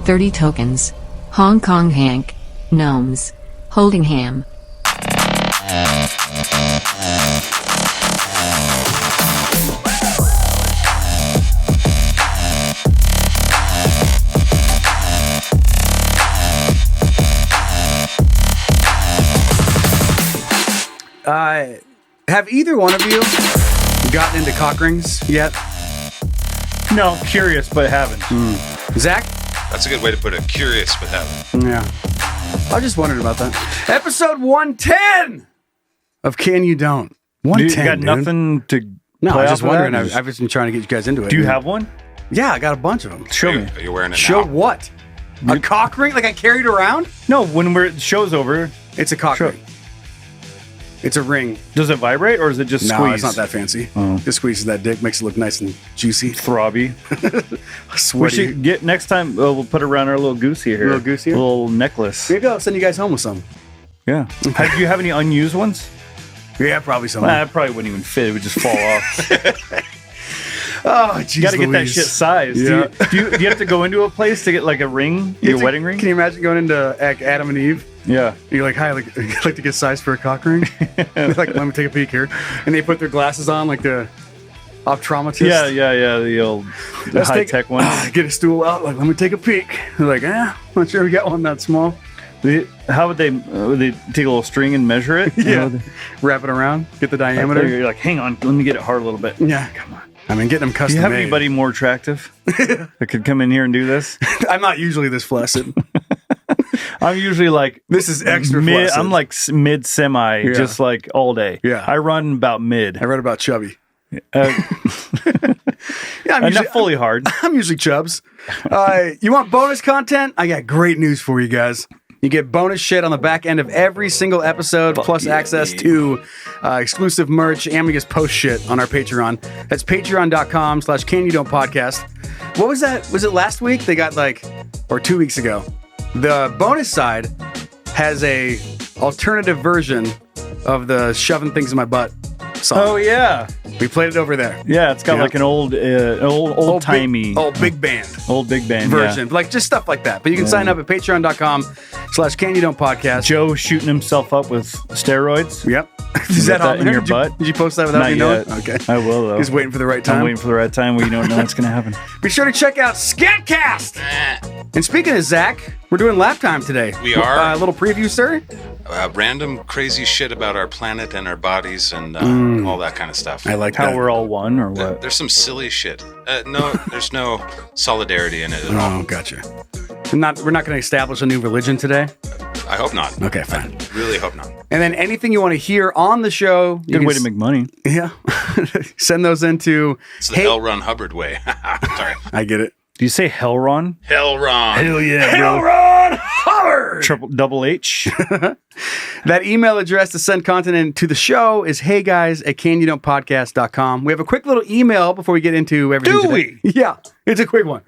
30 tokens. Hong Kong Hank. Gnomes. Holding ham. Have either one of you gotten into cock rings yet? No, curious, but haven't. Zach? That's a good way to put it. Curious, but haven't. Yeah. I just wondered about that. Episode 110 of Can You Don't. 110, You got nothing to No, play I was just off of wondering. that? I've just been trying to get you guys into it. Do you have one? Yeah, I got a bunch of them. Show me. Are you wearing it Show now? what? A cock ring? Like I carried around? No, when the show's over, It's a cock Sure. ring. It's a ring. does it vibrate or is it just No, squeeze? it's not that fancy. Oh. Just squeezes that dick, makes it look nice and juicy. Throbby. We Sweaty. should get next time. We'll put it around our little goosey here. Little goosey here? Little necklace. Maybe I'll send you guys home with some. Yeah. Do you have any unused ones? Yeah, probably some. Well, it probably wouldn't even fit. It would just fall off. Oh, jeez. You got to get that shit sized. Yeah. Do you have to go into a place to get like a ring, your wedding ring? Can you imagine going into Adam and Eve? Yeah. You're like, hi, I'd like to get sized for a cock ring. They're like, let me take a peek here. And they put their glasses on like the optometrist. Yeah. The old high-tech ones. Get a stool out, like, let me take a peek. They're like, I'm not sure we got one that small. How would they take a little string and measure it? Yeah. Wrap it around, get the diameter. You're like, hang on, let me get it hard a little bit. Yeah, come on. I mean, getting them Do custom you have made. anybody more attractive that could come in here and do this? I'm not usually this flaccid. I'm usually like This is extra mid. flaccid. I'm like mid semi, Yeah. just like all day. Yeah. I run about mid. I read about chubby. Uh, Yeah, I'm not fully hard. I'm usually chubs. You want bonus content? I got great news for you guys. You get bonus shit on the back end of every single episode, plus access to exclusive merch, and we just post shit on our Patreon. That's patreon.com/canyoudon'tpodcast. What was that? Was it last week? They got or 2 weeks ago. The bonus side has a alternative version of the shoving things in my butt song. Oh yeah, We played it over there. yeah. It's got Yeah. like an old timey, big band. old big band Version, like just stuff like that. But you can sign up at patreon.com/canyoudon'tpodcast. Joe shooting himself up with steroids. Yep. Is Got that on in there? your Did you- butt? Did you post that without Not me knowing? yet. Okay. I will though. Just waiting for the right time. I'm waiting for the right time where you don't know what's gonna happen. Be sure to check out Scatcast. And speaking of Zach, we're doing lap time today. We are. A little preview, sir. Random crazy shit about our planet and our bodies and all that kind of stuff. I like How that. we're all one or what? There's some silly shit. No, there's no solidarity in it at all. Oh, gotcha. We're not going to establish a new religion today. I hope not. Okay, fine. Really hope not. And then anything you want to hear on the show, you Good can way to make money. Yeah. Send those into. It's the L. Ron Hubbard way. Sorry. I get it. Do you say Hellron? Hell Ron. Hell yeah, Hell, Ron Hubbard. Double H. That email address to send content into the show is heyguys@canyoudon'tpodcast.com. We have a quick little email before we get into everything. Do today. we? Yeah, it's a quick one.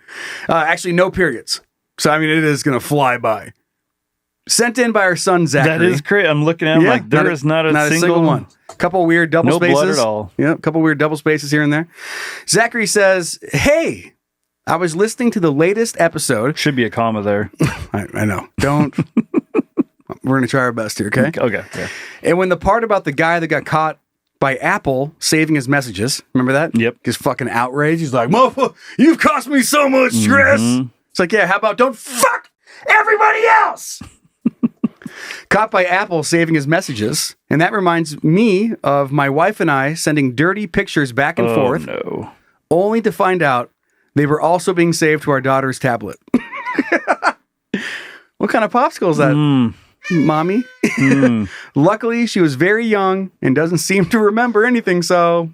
Actually, no periods. So, I mean, it is going to fly by. Sent in by our son, Zachary. That is great. I'm looking at him like there is not a single one. Couple weird double No spaces. blood at all. Yeah, a couple weird double spaces here and there. Zachary says, hey, I was listening to the latest episode. Should be a comma there. I know. Don't. We're going to try our best here, okay? Okay. And when the part about the guy that got caught by Apple saving his messages, remember that? Yep. Just fucking outraged. He's like, motherfucker, you've cost me so much stress. It's like, yeah, how about don't fuck everybody else? Caught by Apple saving his messages. And that reminds me of my wife and I sending dirty pictures back and forth, No. only to find out they were also being saved to our daughter's tablet. What kind of popsicle is that, mommy? Luckily, she was very young and doesn't seem to remember anything, so...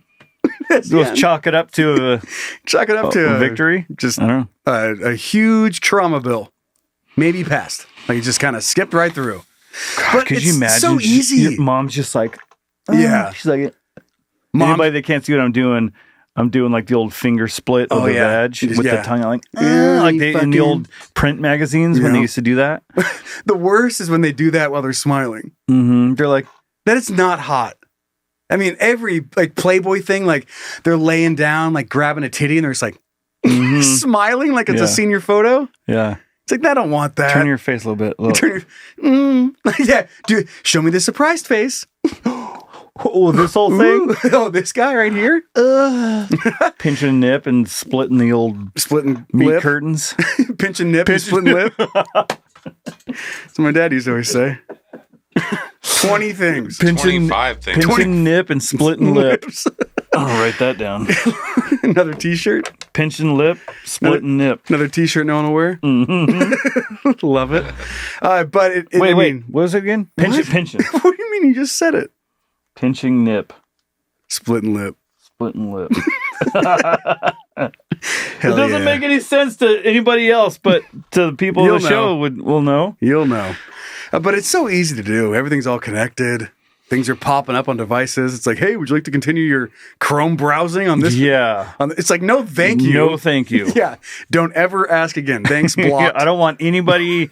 Let's chalk it up to a Chalk it up to a victory. Just I don't a huge trauma bill. Maybe passed. Like, it just kind of skipped right through. But Could it's you imagine? so easy. Your mom's just like, Yeah. She's like, Mom- anybody that can't see what I'm doing like the old finger split of Oh, the yeah. veg with Yeah. the tongue out, like, Yeah, like you they in fucking- the old print magazines when they Yeah. used to do that. The worst is when they do that while they're smiling. They're like, That is not hot. I mean, every like Playboy thing, like they're laying down, like grabbing a titty, and they're just like smiling like it's Yeah. a senior photo. yeah. It's like, I don't want that. Turn your face a little bit. Look. Yeah, dude, show me the surprised face. Oh, this whole thing? Oh, this guy right here? Pinching a nip and splitting the old Splitting meat lip. curtains. Pinching nip and splitting lip. That's what my dad used to always say. 20 things. 25 things. Pinching nip and splitting lip. Lips. I'll write that down. Another t-shirt. Pinching lip, splitting nip. Another t-shirt no one will wear. Mm-hmm. Love it. But it Wait, I wait. mean, What was it again? Pinching. what do you mean you just said it? Pinching nip, Splitting lip. splitting lip. Hell It doesn't yeah. make any sense to anybody else, but to the people You'll of the show will know. You'll know. But it's so easy to do. Everything's all connected. Things are popping up on devices. It's like, hey, would you like to continue your Chrome browsing on this? Yeah. It's like, no, thank you. No, thank you. Yeah. Don't ever ask again. Thanks, blocked. Yeah, I don't want anybody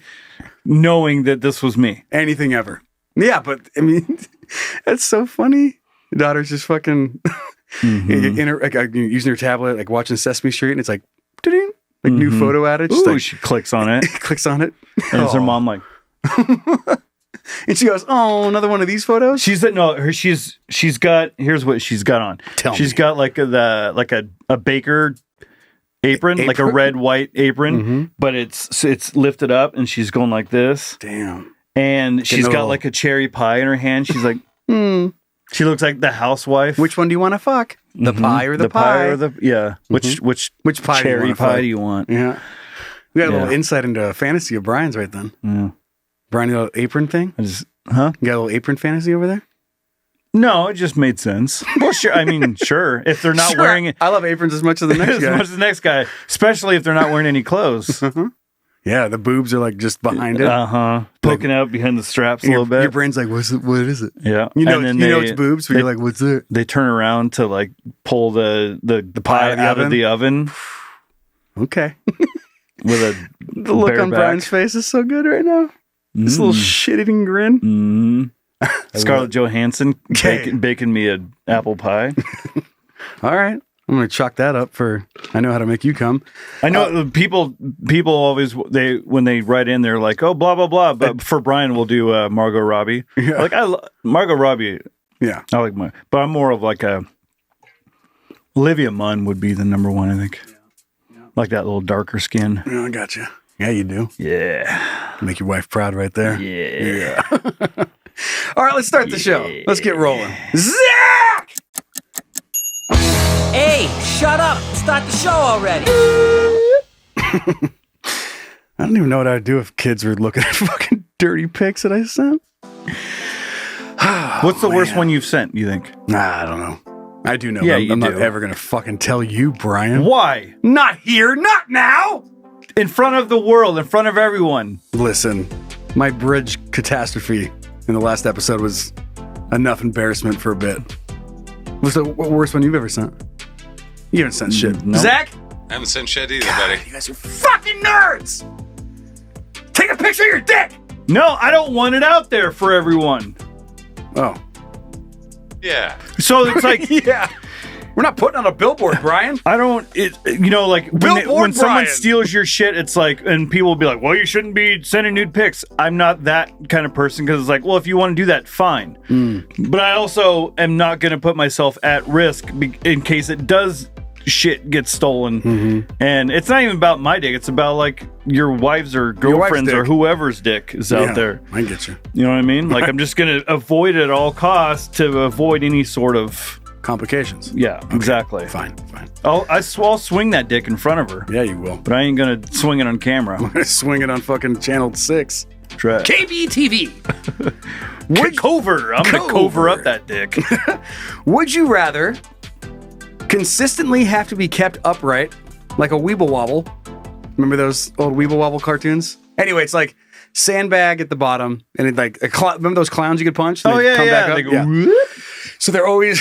knowing that this was me. Anything ever. Yeah, but I mean, that's so funny. Your daughter's just fucking in her, like, using her tablet, like watching Sesame Street, and it's like, ding, like new photo added. She's Ooh, like, she clicks on it. clicks on it. And it's her Aw. mom like, And she goes, oh, another one of these photos? she's got, here's what she's got on. Tell She's me. got like a baker apron, like a Apron? red, white apron, but it's lifted up and she's going like this. Damn. And she's got little- like a cherry pie in her hand. She's like, she looks like the housewife. Which one do you want to fuck? The pie or the pie? or the, yeah. Which Which pie do you cherry wanna pie fuck? do you want? Yeah. We got a little Yeah. insight into fantasy of Brian's right then. Yeah. Brian, you got a little apron thing? I just, You got a little apron fantasy over there? No, it just made sense. Well, sure. I mean, sure. If they're not Sure. wearing it I love aprons as much as the next as guy. much as the next guy, especially if they're not wearing any clothes. Yeah, the boobs are like just behind it. Poking out behind the straps a Your- little bit. Your brain's like, what is it? Yeah. You know, And then you know they- it's boobs, but they- you're like, what's it? They turn around to like pull the pie out of the oven Okay. with a The look on bareback. Brian's face is so good right now. This little shit-eating grin. Scarlett Johansson Okay. baking me an apple pie. All right. I'm going to chalk that up for I know how to make you come. I know people always when they write in they're like, oh, blah blah blah, but for Brian we'll do Margot Robbie. Yeah. Like Margot Robbie, Yeah. I like but I'm more of like a Olivia Munn would be the number one, I think. Like that little darker skin. Yeah, I got you. Yeah, you do. Yeah. Make your wife proud right there. Yeah. All right, let's start the show. Let's get rolling. Zach! Hey, shut up! Start the show already! I don't even know what I'd do if kids were looking at fucking dirty pics that I sent. What's the worst one you've sent, you think? Nah, I don't know. I do know. Yeah, but you I'm not do. ever going to fucking tell you, Brian. Why? Not here, not now! In front of the world, in front of everyone. Listen, my bridge catastrophe in the last episode was enough embarrassment for a bit. What's the worst one you've ever sent? You haven't sent shit. No. Zach? I haven't sent shit either, buddy. You guys are fucking nerds! Take a picture of your dick! No, I don't want it out there for everyone. Oh. Yeah. So it's like, Yeah. We're not putting on a billboard, Brian. I don't, like Billboard when someone Brian. steals your shit, it's like, and people will be like, well, you shouldn't be sending nude pics. I'm not that kind of person because it's like, well, if you want to do that, fine. But I also am not going to put myself at risk in case it does shit get stolen. And it's not even about my dick. It's about like your wife's or girlfriend's or dick. whoever's dick is out there. I get you. You know what I mean? Like, I'm just going to avoid it at all costs to avoid any sort of, Complications. yeah, exactly. Fine. I'll swing that dick in front of her. Yeah, you will. But I ain't gonna swing it on camera. Swing it on fucking channel 6. Try. KBTV. Cover. I'm gonna cover up that dick. Would you rather consistently have to be kept upright like a Weeble Wobble? Remember those old Weeble Wobble cartoons? Anyway, it's like sandbag at the bottom, and it like remember those clowns you could punch? And they'd come back up? They go, Yeah. whoop. So they're always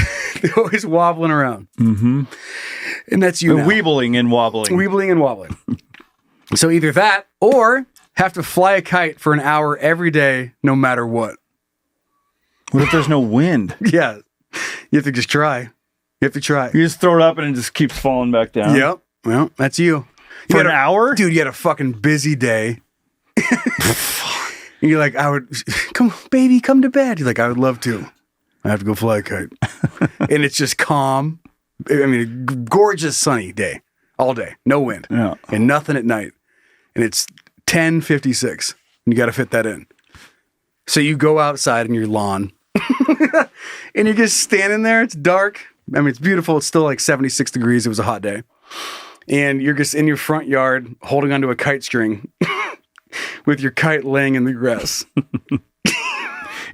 wobbling around. Mm-hmm. And that's you now. Weebling and wobbling. Weebling and wobbling. So either that or have to fly a kite for an hour every day, no matter what. What if there's no wind? Yeah. You have to just try. You have to try. You just throw it up and it just keeps falling back down. Yep. Well, that's you. For had an hour? Dude, you had a fucking busy day. And you're like, I would, come, baby, come to bed. You're like, I would love to. I have to go fly a kite. And it's just calm. I mean, a gorgeous sunny day, all day, no wind, and nothing at night. And it's 10:56. And you got to fit that in. So you go outside in your lawn, and you're just standing there. It's dark. I mean, it's beautiful. It's still like 76 degrees. It was a hot day. And you're just in your front yard holding onto a kite string with your kite laying in the grass.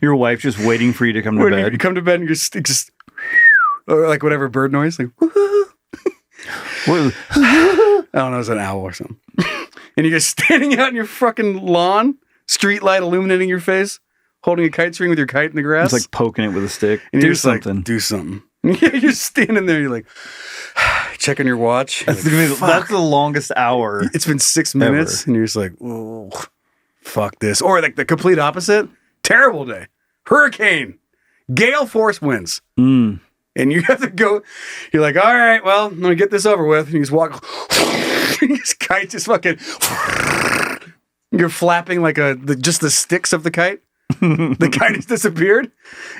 Your wife just waiting for you to come to bed. You come to bed and you're just or like whatever bird noise. Like, I don't know, it's an owl or something. And you're just standing out in your fucking lawn, street light illuminating your face, holding a kite string with your kite in the grass. It's like poking it with a stick. And Do something. Like, do something. You're standing there, you're like, checking your watch. That's, like, that's the longest hour. It's been 6 minutes, and you're just like, oh, fuck this. Or like the complete opposite. Terrible day. Hurricane. Gale force winds. And you have to go, you're like, all right, well, I'm going to get this over with. And you just walk, this kite just fucking, you're flapping like just the sticks of the kite. The kite has disappeared.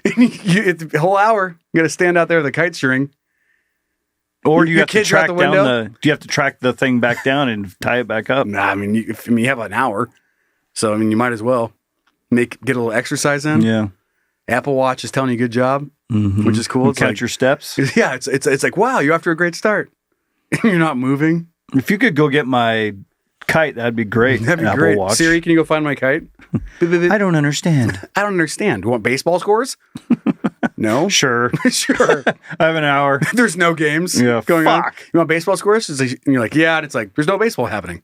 And the whole hour, you got to stand out there with a kite string. Or do you have to track down do you have to track the thing back down and tie it back up? Nah, I mean, you have an hour. So, I mean, you might as well get a little exercise in. Yeah. Apple Watch is telling you good job, which is cool. It's count your steps. Yeah, it's like, wow, you're off to a great start. You're not moving. If you could go get my kite, that'd be great. That'd be Apple great. Watch. Siri, can you go find my kite? I don't understand. I don't understand. You want baseball scores? No? Sure. Sure. I have an hour. There's no games going on. You want baseball scores? It's like, and you're like, yeah. And it's like, there's no baseball happening.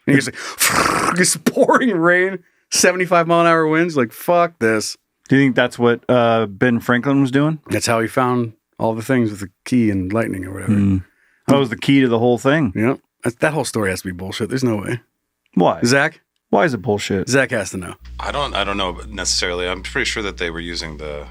And you're just like, just pouring rain, 75-mile-an-hour winds. Like, fuck this. Do you think that's what Ben Franklin was doing? That's how he found all the things with the key and lightning or whatever. That was the key to the whole thing. Yep. That whole story has to be bullshit. There's no way. Why? Zach? Why is it bullshit? Zach has to know. I don't know necessarily. I'm pretty sure that they were using the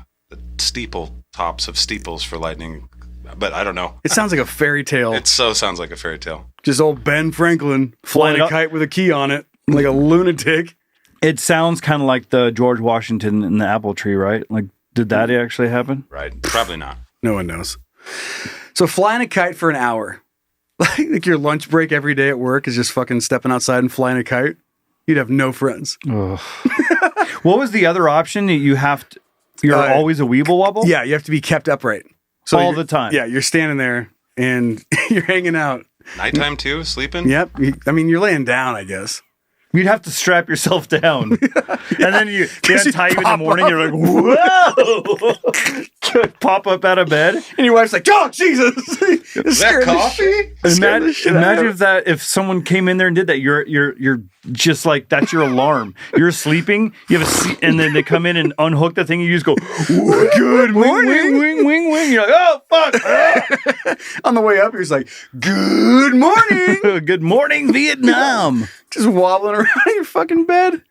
steeple tops of steeples for lightning, but I don't know. It sounds like a fairy tale. It so sounds like a fairy tale. Just old Ben Franklin flying a kite with a key on it like a lunatic. It sounds kind of like the George Washington and the apple tree, right? Like, did that actually happen? Right. Probably not. No one knows. So flying a kite for an hour, like your lunch break every day at work is just fucking stepping outside and flying a kite. You'd have no friends. What was the other option? That you're always a weeble wobble? Yeah, you have to be kept upright. So all the time. Yeah, you're standing there and you're hanging out. Nighttime too? Sleeping? Yep. I mean, you're laying down, I guess. You'd have to strap yourself down. And then they untie you in the morning. You're like, whoa! Pop up out of bed. And your wife's like, oh, Jesus. Is that coffee? Imagine if someone came in there and did that. You're just like, that's your alarm. You're sleeping. You have a seat, and then they come in and unhook the thing. And you just go, good morning. Wing, wing, wing. You're like, oh, fuck. On the way up, you're just like, good morning. Good morning, Vietnam. Just wobbling around in your fucking bed.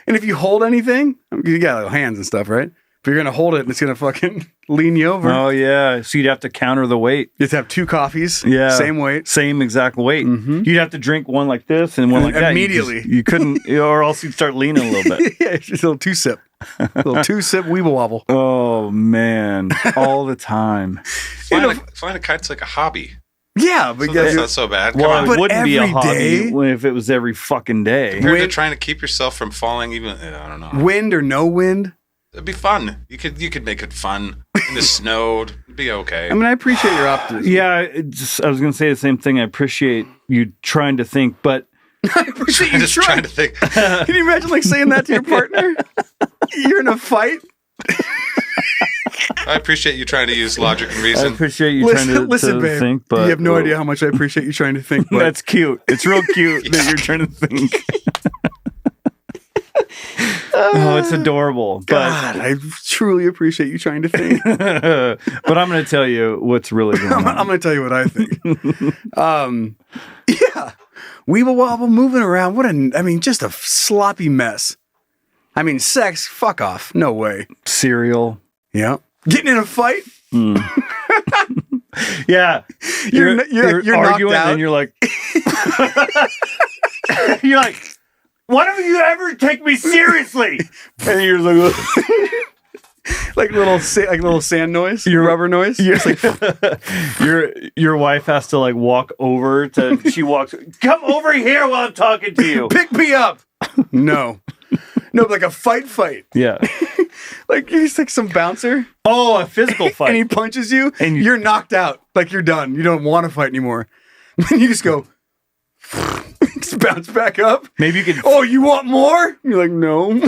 And if you hold anything, you got hands and stuff, right? But you're going to hold it and it's going to fucking lean you over. Oh, yeah. So you'd have to counter the weight. You have to have 2 coffees. Yeah. Same weight. Same exact weight. You'd have to drink one like this and one like that. Immediately. You couldn't, or else you'd start leaning a little bit. Yeah, just a little 2-sip. A little 2-sip weeble wobble. Oh, man. All the time. Flying a kite's like a hobby. Yeah, but So that's not so bad. Come Well, on. it But wouldn't be a every hobby day? if it was every fucking day. Compared to trying to keep yourself from falling, even I don't know. wind or no wind. It'd be fun. You could make it fun in the snow. It'd be okay. I mean, I appreciate your optimism. Yeah, I was going to say the same thing. I appreciate you trying to think, but I appreciate you just trying to think. Can you imagine like saying that to your partner? You're in a fight. I appreciate you trying to use logic and I reason. appreciate you trying to babe, think. But you have no idea how much I appreciate you trying to think. But That's cute. It's real cute that you're trying to think. Oh, it's adorable. God, I truly appreciate you trying to think. But I'm going to tell you what's really going on. I'm going to tell you what I think. Yeah, weeble wobble, moving around. Just a sloppy mess. I mean, sex, fuck off. No way. Cereal. Yeah. Getting in a fight. Yeah. You're you're arguing knocked out. and you're like, you're like, Why don't you ever take me seriously? And you're like, like little sand noise, your rubber noise. Just like, your wife has to like walk over to. She walks. Come over here while I'm talking to you. Pick me up. No, like a fight. Yeah. Like he's like some bouncer. Oh, a physical fight. And he punches you, and you're knocked out. Like you're done. You don't want to fight anymore. And you just go. Just bounce back up. Maybe you could. Oh, you want more? You're like, no.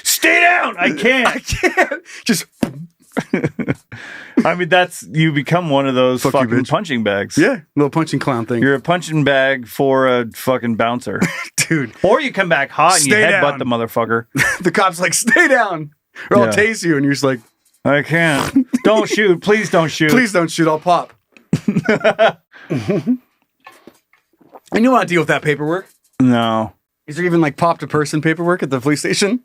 Stay down. I can't. Just. I mean, you become one of those fucking punching bags. Yeah, little punching clown thing. You're a punching bag for a fucking bouncer, dude. Or you come back hot and you headbutt the motherfucker. The cop's like, stay down, or I'll tase you, and you're just like, I can't. Don't shoot. Please don't shoot. Please don't shoot. I'll pop. And you want to deal with that paperwork? No. Is there even like popped a person paperwork at the police station?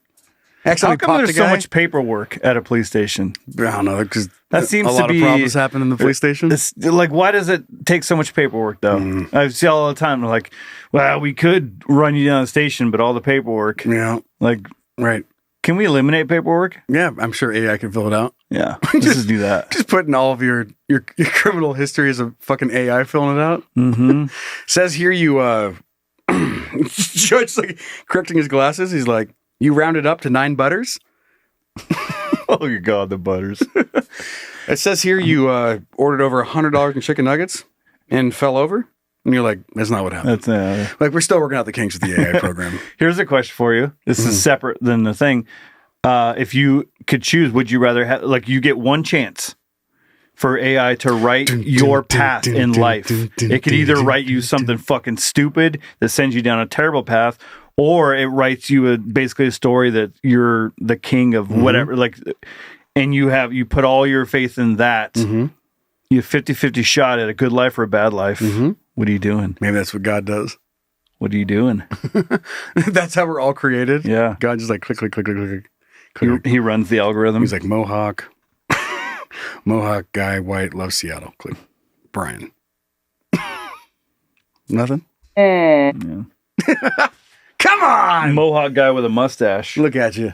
How come there's so much paperwork at a police station? I don't know, because that seems a lot of problems happen in the police station. Like, why does it take so much paperwork, though? I see all the time. Like, well, we could run you down the station, but all the paperwork. Yeah. Like, right. Can we eliminate paperwork? Yeah, I'm sure AI can fill it out. Yeah. Just do that. Just putting all of your criminal history as a fucking AI filling it out. Mm-hmm. Says here Judge like correcting his glasses. He's like, you rounded up to 9 butters? Oh, your God, the butters. It says here you ordered over $100 in chicken nuggets and fell over. And you're like, that's not what happened. Like, we're still working out the kinks with the AI program. Here's a question for you. This is separate than the thing. If you could choose, would you rather have, like, you get one chance for AI to write your path in life? It could either write you something fucking stupid that sends you down a terrible path, or it writes you basically a story that you're the king of whatever, like, and you put all your faith in that. You have 50-50 shot at a good life or a bad life. What are you doing? Maybe that's what God does. What are you doing? That's how we're all created. Yeah. God just like click. He runs the algorithm. He's like Mohawk guy, white, loves Seattle. Click. Brian. Nothing? Yeah. Come on! Mohawk guy with a mustache. Look at you.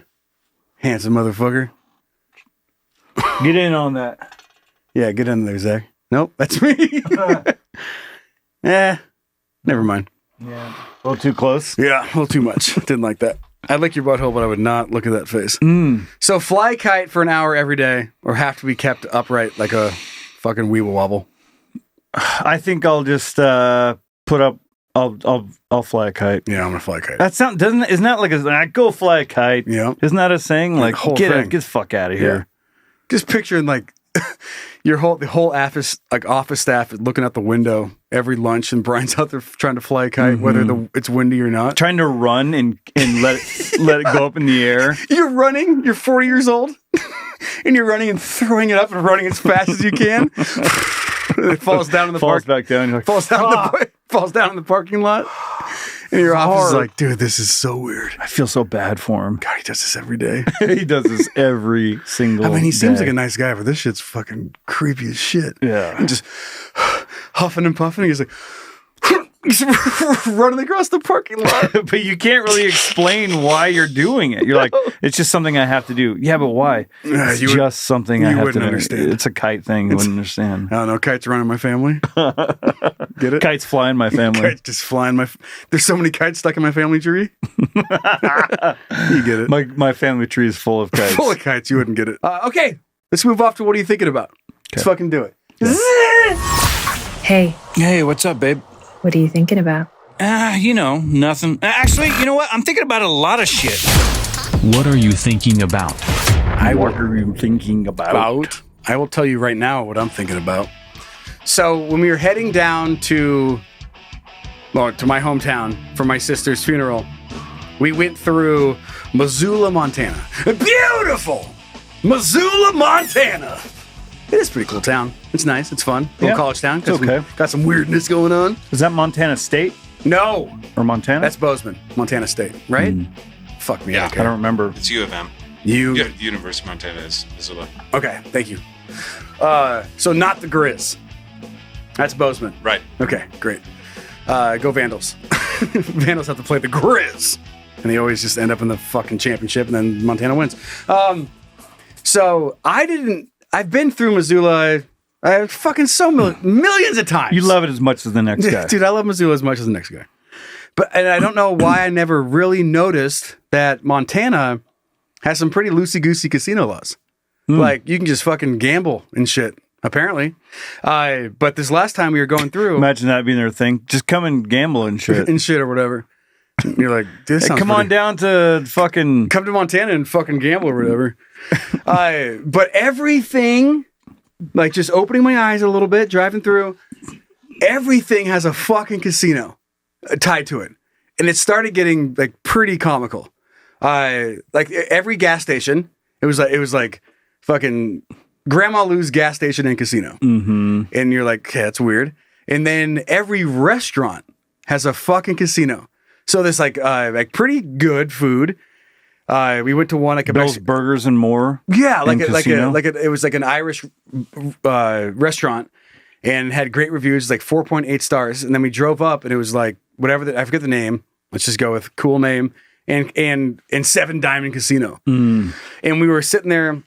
Handsome motherfucker. Get in on that. Yeah, get in there, Zach. Nope, that's me. Never mind. Yeah. A little too close. Yeah, a little too much. Didn't like that. I'd lick your butthole, but I would not look at that face. So fly kite for an hour every day, or have to be kept upright like a fucking weeble wobble. I think I'll just put up. I'll fly a kite. Yeah, I'm gonna fly a kite. Isn't that like I go fly a kite? Yeah. Isn't that a saying? Like get the fuck out of here. Yeah. Just picturing like the whole office staff looking out the window every lunch, and Brian's out there trying to fly a kite, whether it's windy or not. Trying to run and let it go up in the air. You're running. You're 40 years old, and you're running and throwing it up and running as fast as you can. It falls down in the falls back down. You're like, falls down in the parking lot. And your office is like, dude, this is so weird. I feel so bad for him. God, he does this every day. He does this every single day. I mean, he seems like a nice guy, but this shit's fucking creepy as shit. Yeah. And just huffing and puffing. He's like, he's running across the parking lot. But you can't really explain why you're doing it. You're like, it's just something I have to do. Yeah, but why? It's just something I have to understand. It's a kite thing. You wouldn't understand. I don't know. Kites running my family. Get it? Kites flying my family. Kites just flying there's so many kites stuck in my family tree. You get it. My family tree is full of kites. Full of kites. You wouldn't get it. Okay. Let's move off to what are you thinking about? Let's fucking do it. Hey. Hey, what's up, babe? What are you thinking about? Nothing. Actually, you know what? I'm thinking about a lot of shit. What are you thinking about? What are you thinking about? I will tell you right now what I'm thinking about. So when we were heading down to my hometown for my sister's funeral, we went through Missoula, Montana. Beautiful! Missoula, Montana! It is a pretty cool town. It's nice. It's fun. Little college town. It's okay. Got some weirdness going on. Is that Montana State? No. Or Montana? That's Bozeman, Montana State, right? Fuck me. Yeah. Okay. I don't remember. It's U of M. University of Montana is Missoula. Okay, thank you. So not the Grizz. That's Bozeman. Right. Okay, great. Go Vandals. Vandals have to play the Grizz. And they always just end up in the fucking championship, and then Montana wins. So I've been through Missoula fucking millions of times. You love it as much as the next guy. Dude, I love Missoula as much as the next guy. And I don't know why I never really noticed that Montana has some pretty loosey-goosey casino laws. Like, you can just fucking gamble and shit, apparently. But this last time we were going through... Imagine that being their thing. Just come and gamble and shit. and shit or whatever. You're like, this sounds come on down to fucking... Come to Montana and fucking gamble or whatever. But everything, like just opening my eyes a little bit, driving through, everything has a fucking casino tied to it. And it started getting like pretty comical. Like every gas station, it was like fucking Grandma Lou's gas station and casino. Mm-hmm. And you're like, okay, that's weird. And then every restaurant has a fucking casino. So there's like pretty good food. We went to one like a Bill's Burgers and More. Yeah, it was like an Irish restaurant and had great reviews, like 4.8 stars. And then we drove up and it was like whatever I forget the name. Let's just go with cool name and Seven Diamond Casino. And we were sitting there.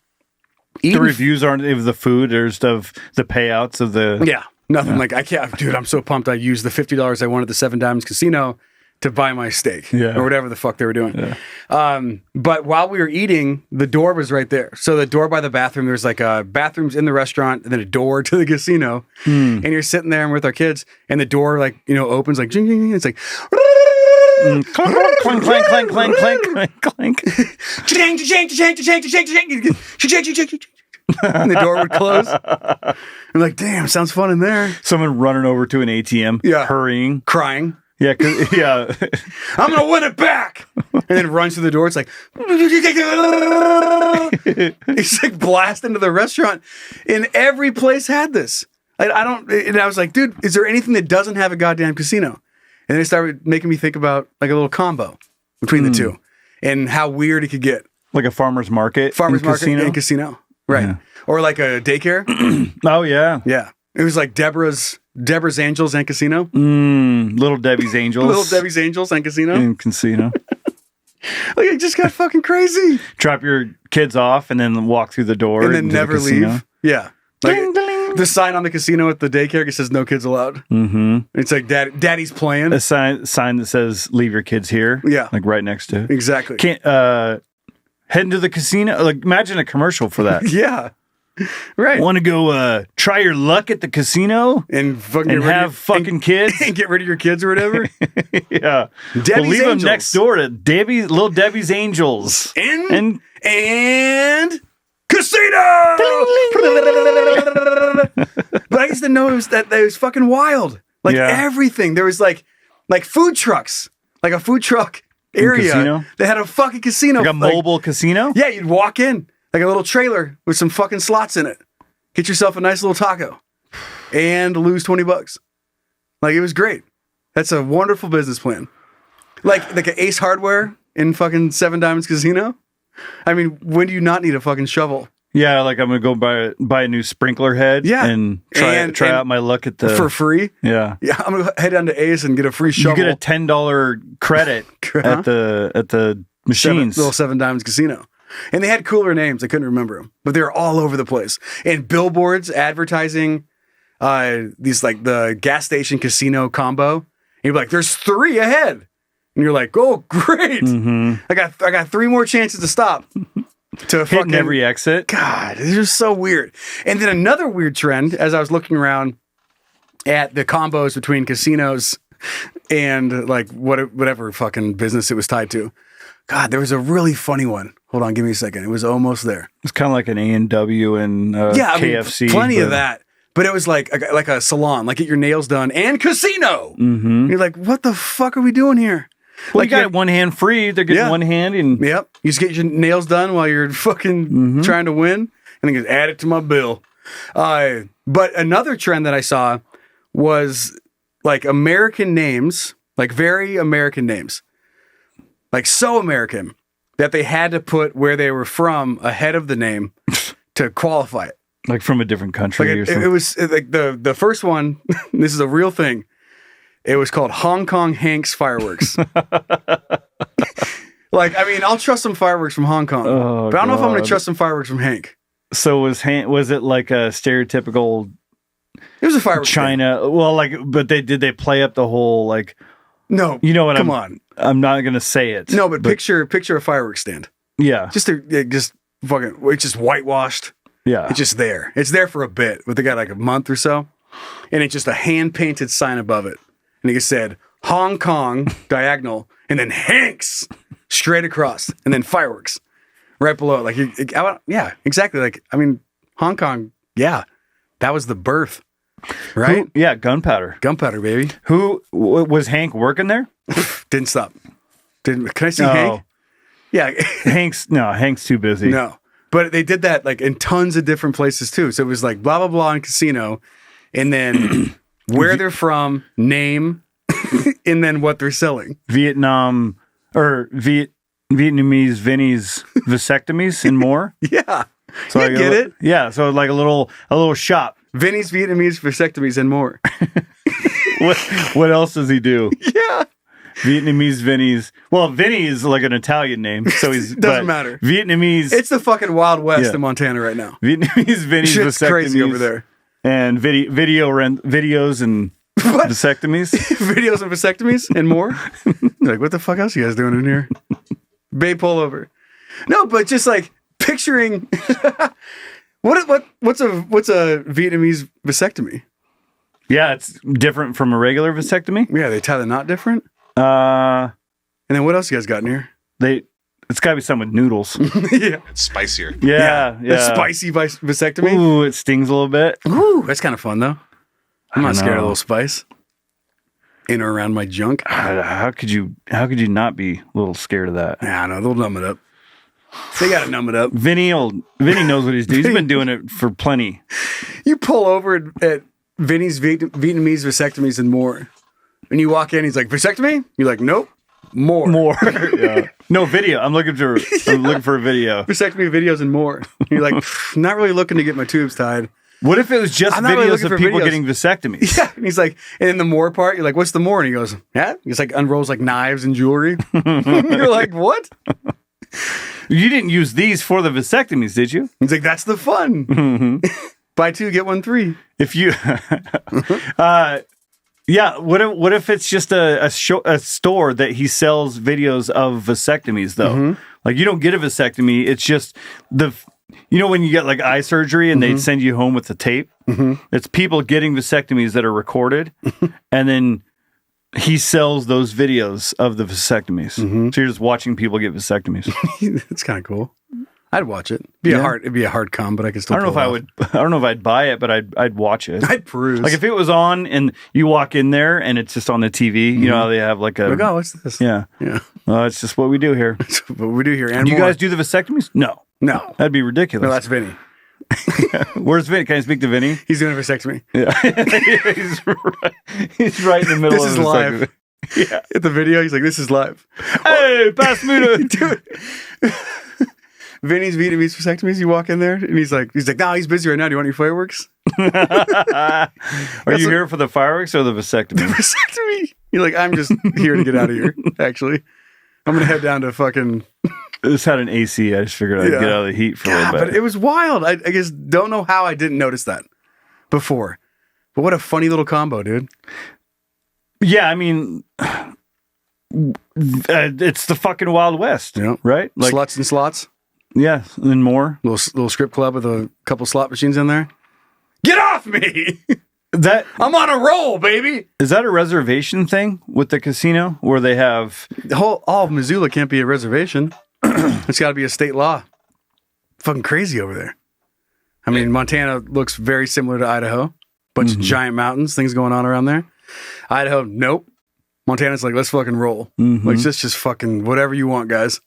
The reviews aren't of the food or stuff, the payouts of the... Yeah, nothing. Like, I can't... Dude, I'm so pumped I used the $50 I wanted at the Seven Diamonds Casino to buy my steak. Yeah. Or whatever the fuck they were doing. Yeah. But while we were eating, the door was right there. So the door by the bathroom, there's like bathrooms in the restaurant and then a door to the casino. And you're sitting there and with our kids and the door like, opens like... Jing, jing, jing, it's like... Clank, clank, clank, clank, clank, clank, clank. And the door would close. I'm like, damn, sounds fun in there. Someone running over to an ATM, hurrying, crying. Yeah, yeah. I'm gonna win it back, and then runs through the door. It's like he's like blast into the restaurant, and every place had this. And I was like, dude, is there anything that doesn't have a goddamn casino? And then it started making me think about like a little combo between the two and how weird it could get. Like a farmer's market and casino. Right. Yeah. Or like a daycare. Oh, yeah. Yeah. It was like Deborah's Angels and Casino. Little Debbie's Angels. Little Debbie's Angels and Casino. And casino. Like it just got fucking crazy. Drop your kids off and then walk through the door. And then never leave. Yeah. Like, ding, ding. The sign on the casino at the daycare says no kids allowed. Mm-hmm. It's like daddy's playing. A sign that says leave your kids here. Yeah. Like right next to it. Exactly. Can't head into the casino. Like imagine a commercial for that. Yeah. Right. Want to go try your luck at the casino and have fucking kids and get rid of your kids or whatever? Yeah. We'll leave them next door to Little Debbie's Angels. And casino! But I used to know that was fucking wild. Like everything. There was like food trucks. Like a food truck area that had a fucking casino. Like a mobile casino? Yeah, you'd walk in. Like a little trailer with some fucking slots in it. Get yourself a nice little taco. And lose $20. Like, it was great. That's a wonderful business plan. Like an Ace Hardware in fucking Seven Diamonds Casino. I mean, when do you not need a fucking shovel? Yeah, like I'm going to go buy a new sprinkler head and try out my luck at the... For free? Yeah. Yeah, I'm going to head down to Ace and get a free shovel. You get a $10 credit at the machines. Little Seven Diamonds Casino. And they had cooler names. I couldn't remember them. But they were all over the place. And billboards advertising these like the gas station casino combo. And you'd be like, there's 3 ahead. And you're like, oh, great. Mm-hmm. I got 3 more chances to stop. To hitting every exit. God, it's just so weird. And then another weird trend, as I was looking around at the combos between casinos and like whatever fucking business it was tied to. God, there was a really funny one. Hold on, give me a second. It was almost there. It's kind of like an A&W and KFC. Plenty of that. But it was like a salon, like get your nails done and casino. Mm-hmm. You're like, what the fuck are we doing here? Well, like you got one hand free. They're getting one hand. And yep. You just get your nails done while you're fucking trying to win. And then just add it to my bill. But another trend that I saw was like American names, like very American names. Like so American that they had to put where they were from ahead of the name to qualify it. Like from a different country like or something. It was like the first one, this is a real thing. It was called Hong Kong Hank's Fireworks. Like, I mean, I'll trust some fireworks from Hong Kong, but I don't know if I'm going to trust some fireworks from Hank. So was it like a stereotypical It was a fireworks China? thing. Well, like, but did they play up the whole like? No, you know what? Come on. I'm not going to say it. No, but picture a fireworks stand. Yeah, Just fucking. It's just whitewashed. yeah. It's just there. It's there for a bit, but they got like a month or so, and it's just a hand painted sign above it, and it said Hong Kong diagonal, and then Hank's straight across, and then fireworks right below it. Like, yeah, exactly. Like, I mean, Hong Kong, yeah, that was the birth, right? Yeah, gunpowder. Gunpowder, baby. Who was Hank working there? Didn't stop. Can I see Hank? Yeah, Hank's too busy. no. But they did that like in tons of different places too. So it was like blah blah blah in casino, and then where they're from, name, and then what they're selling. Vietnam or Vietnamese Vinny's vasectomies and more. Yeah, So you like get it. Yeah, so like a little shop. Vinny's Vietnamese vasectomies and more. What else does he do? Yeah, Vietnamese Vinny's. Well, Vinny is like an Italian name, so he's Doesn't matter. Vietnamese. it's the fucking Wild West Yeah. in Montana right now. Vietnamese Vinny's Shit's vasectomies crazy over there. and videos and vasectomies. Videos of vasectomies and more. Like, what the fuck else you guys doing in here? Bay pullover. No, but just like picturing what's a Vietnamese vasectomy? Yeah, it's different from a regular vasectomy. Yeah, they tie the knot different. Uh, And then what else you guys got in here? it's got to be something with noodles. Yeah. It's spicier. Yeah. The spicy vasectomy. Ooh, it stings a little bit. Ooh, that's kind of fun though. I'm not scared of a know. little spice in or around my junk. How could you not be a little scared of that? Nah, no, they'll numb it up. They got to numb it up. Vinny knows what he's doing. He's been doing it for plenty. You pull over at Vinny's Vietnamese vasectomies and more. And you walk in, he's like, vasectomy? You're like, nope, more. Yeah. No video. I'm looking for a video. Vasectomy videos and more. You're like, not really looking to get my tubes tied. What if it was just I'm not really videos looking of for people videos. getting vasectomies? Yeah. And he's like, and in the more part, you're like, what's the more? And he goes, yeah. He's like, unrolls like knives and jewelry. You're like, what? You didn't use these for the vasectomies, did you? He's like, that's the fun. Mm-hmm. Buy two, get one free. If you, yeah. What if it's just a store that he sells videos of vasectomies though? Mm-hmm. Like you don't get a vasectomy. It's just when you get like eye surgery and they send you home with the tape. Mm-hmm. It's people getting vasectomies that are recorded, and then he sells those videos of the vasectomies. Mm-hmm. So you're just watching people get vasectomies. That's kind of cool. I'd watch it. It'd be a hard com, but I could still. I don't know if I'd buy it, but I'd watch it. I'd peruse. Like if it was on and you walk in there and it's just on the TV, you know how they have like a like, oh, what's this? yeah. Yeah. It's just what we do here. That's what we do here. And Do you more. guys do the vasectomies? No, No. that'd be ridiculous. No, that's Vinny. Where's Vinny? Can I speak to Vinny? He's doing a vasectomy. Yeah, he's right in the middle. This of is the live. vasectomy. Yeah. At the video, he's like, this is live. Hey, pass me the. Dude. Vinny's Vietnamese vasectomies. You walk in there and he's like, no, he's busy right now. Do you want your fireworks? Are you here for the fireworks or the vasectomy? Vasectomy. You're like, I'm just here to get out of here. Actually, I'm gonna head down to fucking. This had an AC. I just figured I'd Yeah. get out of the heat for a little bit. But it was wild. I guess don't know how I didn't notice that before. But what a funny little combo, dude. Yeah, I mean, it's the fucking Wild West, Yeah. right? Like, Sluts and slots. yeah, and more. Little strip club with a couple slot machines in there. Get off me! That I'm on a roll, baby. is that a reservation thing with the casino where they have? All of Missoula can't be a reservation. It's got to be a state law. Fucking crazy over there. I mean, Montana looks very similar to Idaho. Bunch of giant mountains, things going on around there. Idaho, nope. Montana's like, let's fucking roll. Like, just fucking whatever you want, guys.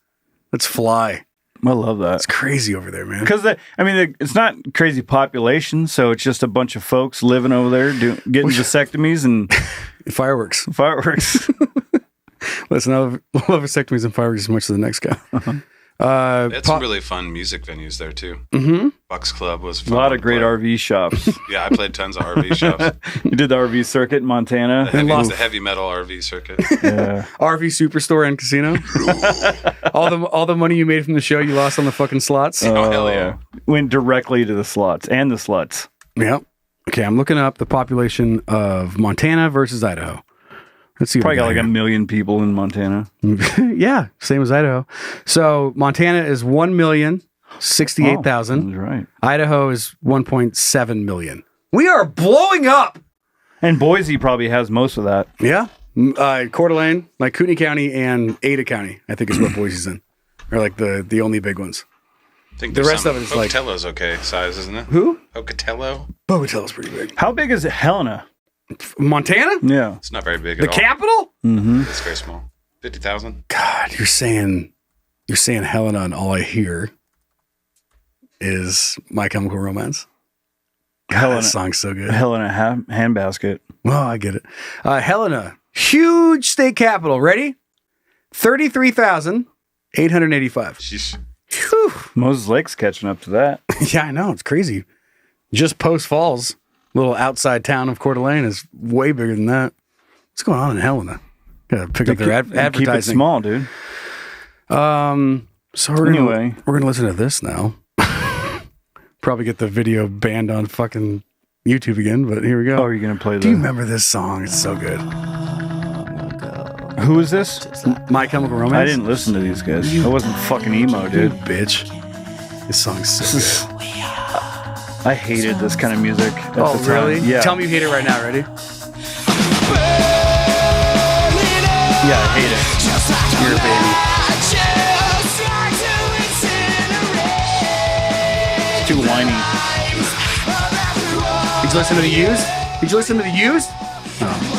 Let's fly. I love that It's crazy over there, man. because it's not crazy population, so it's just a bunch of folks living over there getting vasectomies and Fireworks. fireworks. Listen, I love vasectomies and fireworks as much as the next guy. They had some really fun music venues there too. Mm-hmm. Bucks Club was A fun. lot of great But- RV shops. Yeah, I played tons of RV shops. You did the RV circuit in Montana. The heavy metal RV circuit. Yeah. RV Superstore and Casino. all the money you made from the show you lost on the fucking slots. Oh, hell yeah. Went directly to the slots and the sluts. Yep. Okay, I'm looking up the population of Montana versus Idaho. Let's see. Probably got like 1 million people in Montana. Yeah, same as Idaho. So Montana is 1,068,000. That's right. Idaho is 1.7 million. We are blowing up. And Boise probably has most of that. Yeah. Coeur d'Alene, like Kootenai County and Ada County, I think is what Boise's in. Are like the only big ones. I think The rest of it is like- Pocatello's okay size, isn't it? Who? Pocatello? Pocatello's pretty big. How big is Helena? Montana? Yeah. It's not very big The at all. capital? It's very small. 50,000. God, you're saying Helena, and all I hear is My Chemical Romance. God, Helena. that song's so good. Helena handbasket. Well, I get it. Helena, huge state capital. Ready? 33,885. Sheesh. Whew. Moses Lake's catching up to that. Yeah, I know. It's crazy. Just Post Falls, little outside town of Coeur d'Alene, is way bigger than that. What's going on in Helena? Gotta pick up their advertising. Keep it small, dude. So we're Anyway. gonna listen to this now. Probably get the video banned on fucking YouTube again, but here we go. Oh, are you going to play Do you the... remember this song? It's so good. Who is this? My Chemical Romance. I didn't listen to these guys. I wasn't fucking emo, You dude. bitch. This song's so good. I hated this kind of music at the Oh, time. really? Yeah. Tell me you hate it right now. Ready? Yeah, I hate it. You're a baby. It's too whiny. Did you listen to the Used? Did you listen to the Used? Oh.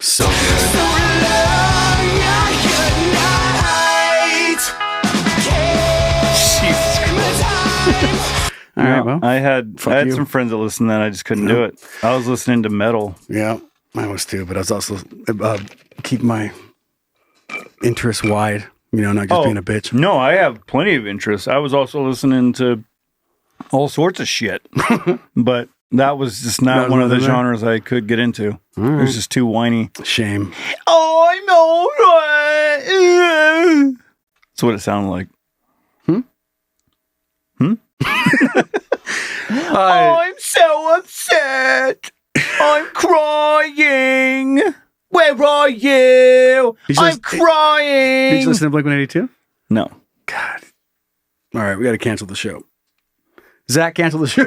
So good. Jesus Christ. All right, well. I had fuck you. some friends that listened to that. I just couldn't do it. I was listening to metal. Yeah, I was too, but I was also keep my interests wide. You know, not just being a bitch. No, I have plenty of interest. I was also listening to all sorts of shit, but that was just not Not one of the another there? genres I could get into. It was just too whiny. Shame. I'm all right. That's what it sounded like. I'm so upset. I'm crying. Where are you? I'm crying. Did you listen to Blink-182? No. God. All right, we got to cancel the show. Zach, cancel the show.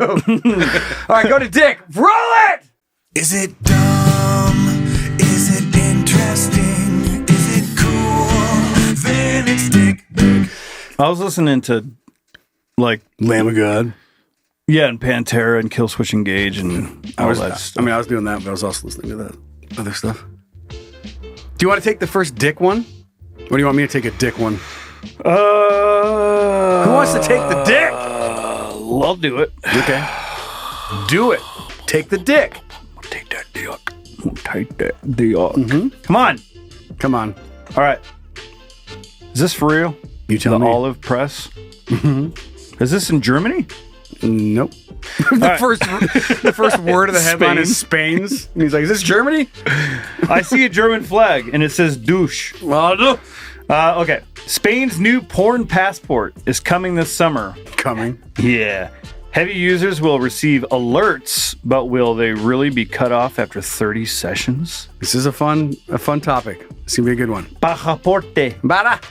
All right, go to Dick. Roll it! Is it dumb? Is it interesting? Is it cool? Then it's Dick. I was listening to like Lamb of God. yeah, and Pantera and Killswitch Engage and all that I stuff. mean, I was doing that, but I was also listening to that other stuff. Do you want to take the first Dick one? Or do you want me to take a Dick one? Who wants to take the Dick? I'll do it. Okay. Do it. Take the Dick. Take that dick. Take that dick. Come on. Come on. All right. Is this for real? You tell The me. olive press? Is this in Germany? Nope. the first word of the headline is Spain's. And he's like, is this Germany? I see a German flag and it says douche. Well, no. Okay. Spain's new porn passport is coming this summer. Coming. Yeah. Heavy users will receive alerts, but will they really be cut off after 30 sessions? This is a fun topic. It's going to be a good one. Pasaporte. Bada.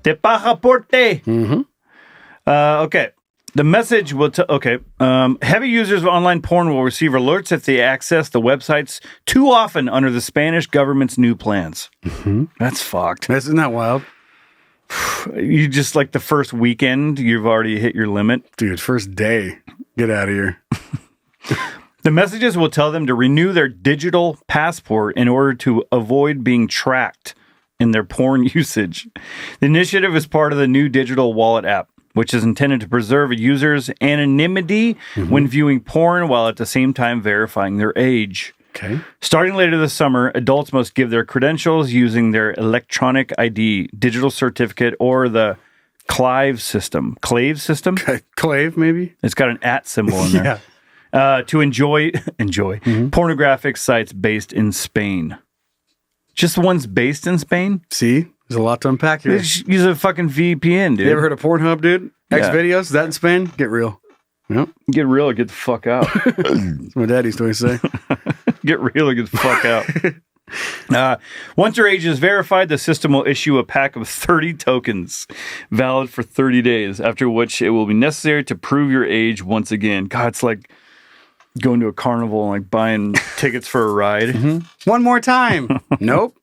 De pasaporte. Okay. The message will heavy users of online porn will receive alerts if they access the websites too often under the Spanish government's new plans. That's fucked. Isn't that wild? You just like the first weekend, you've already hit your limit. Dude, first day. Get out of here. The messages will tell them to renew their digital passport in order to avoid being tracked in their porn usage. The initiative is part of the new digital wallet app, which is intended to preserve a user's anonymity when viewing porn while at the same time verifying their age. Okay. Starting later this summer, adults must give their credentials using their electronic ID, digital certificate, or the Clave system. Clave system? Clave, maybe? It's got an @ symbol in there. To enjoy pornographic sites based in Spain. Just the ones based in Spain? See? There's a lot to unpack here. Just use a fucking VPN, dude. You ever heard of Pornhub, dude? Yeah. X videos? Is that in Spain? Get real. Yep. Get real or get the fuck out. That's what my dad used to always say. Get real or get the fuck out. Once your age is verified, the system will issue a pack of 30 tokens, valid for 30 days, after which it will be necessary to prove your age once again. God, it's like going to a carnival and like buying tickets for a ride. One more time. Nope.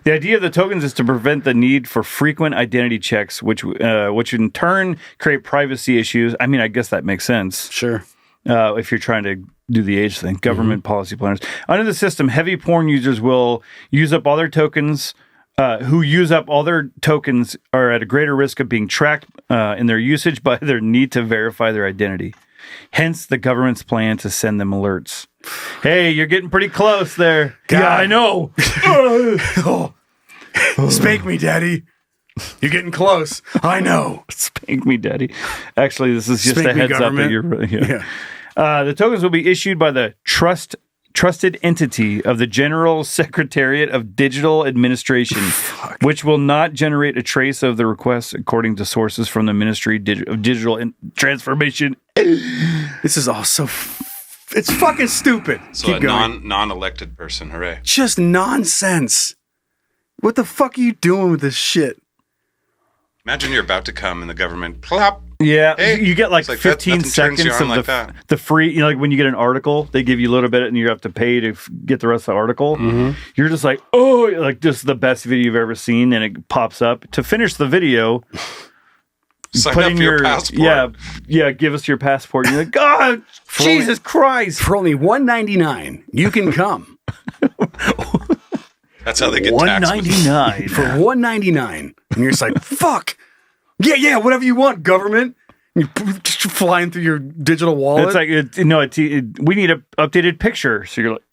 The idea of the tokens is to prevent the need for frequent identity checks, which in turn create privacy issues. I mean, I guess that makes sense. Sure. If you're trying to do the age thing, government policy planners. Under the system, heavy porn users will use up all their tokens. Who use up all their tokens are at a greater risk of being tracked in their usage by their need to verify their identity. Hence, the government's plan to send them alerts. Hey, you're getting pretty close there. God. Yeah, I know. Spank me, Daddy. You're getting close. I know. Spank me, Daddy. Actually, this is just Spank a me, heads up that government. you're. Yeah. The tokens will be issued by the trusted entity of the General Secretariat of Digital Administration, which will not generate a trace of the request, according to sources from the Ministry of Digital Transformation. This is all so... It's fucking stupid. So Keep a going. non-elected person, hooray. Just nonsense. What the fuck are you doing with this shit? Imagine you're about to come and the government, plop. Yeah, Hey, you get like it's like 15 nothing turns you seconds on of like that. the free, like when you get an article, they give you a little bit and you have to pay to get the rest of the article. You're just like, oh, like just the best video you've ever seen. And it pops up to finish the video. Sign Put up in for your passport. Yeah, give us your passport. You're like, God, Jesus Christ. For only $1.99, you can come. That's how they get taxed. $1.99 For $1.99. And you're just like, fuck. Yeah, whatever you want, government. You're just flying through your digital wallet. It's like, we need an updated picture. So you're like,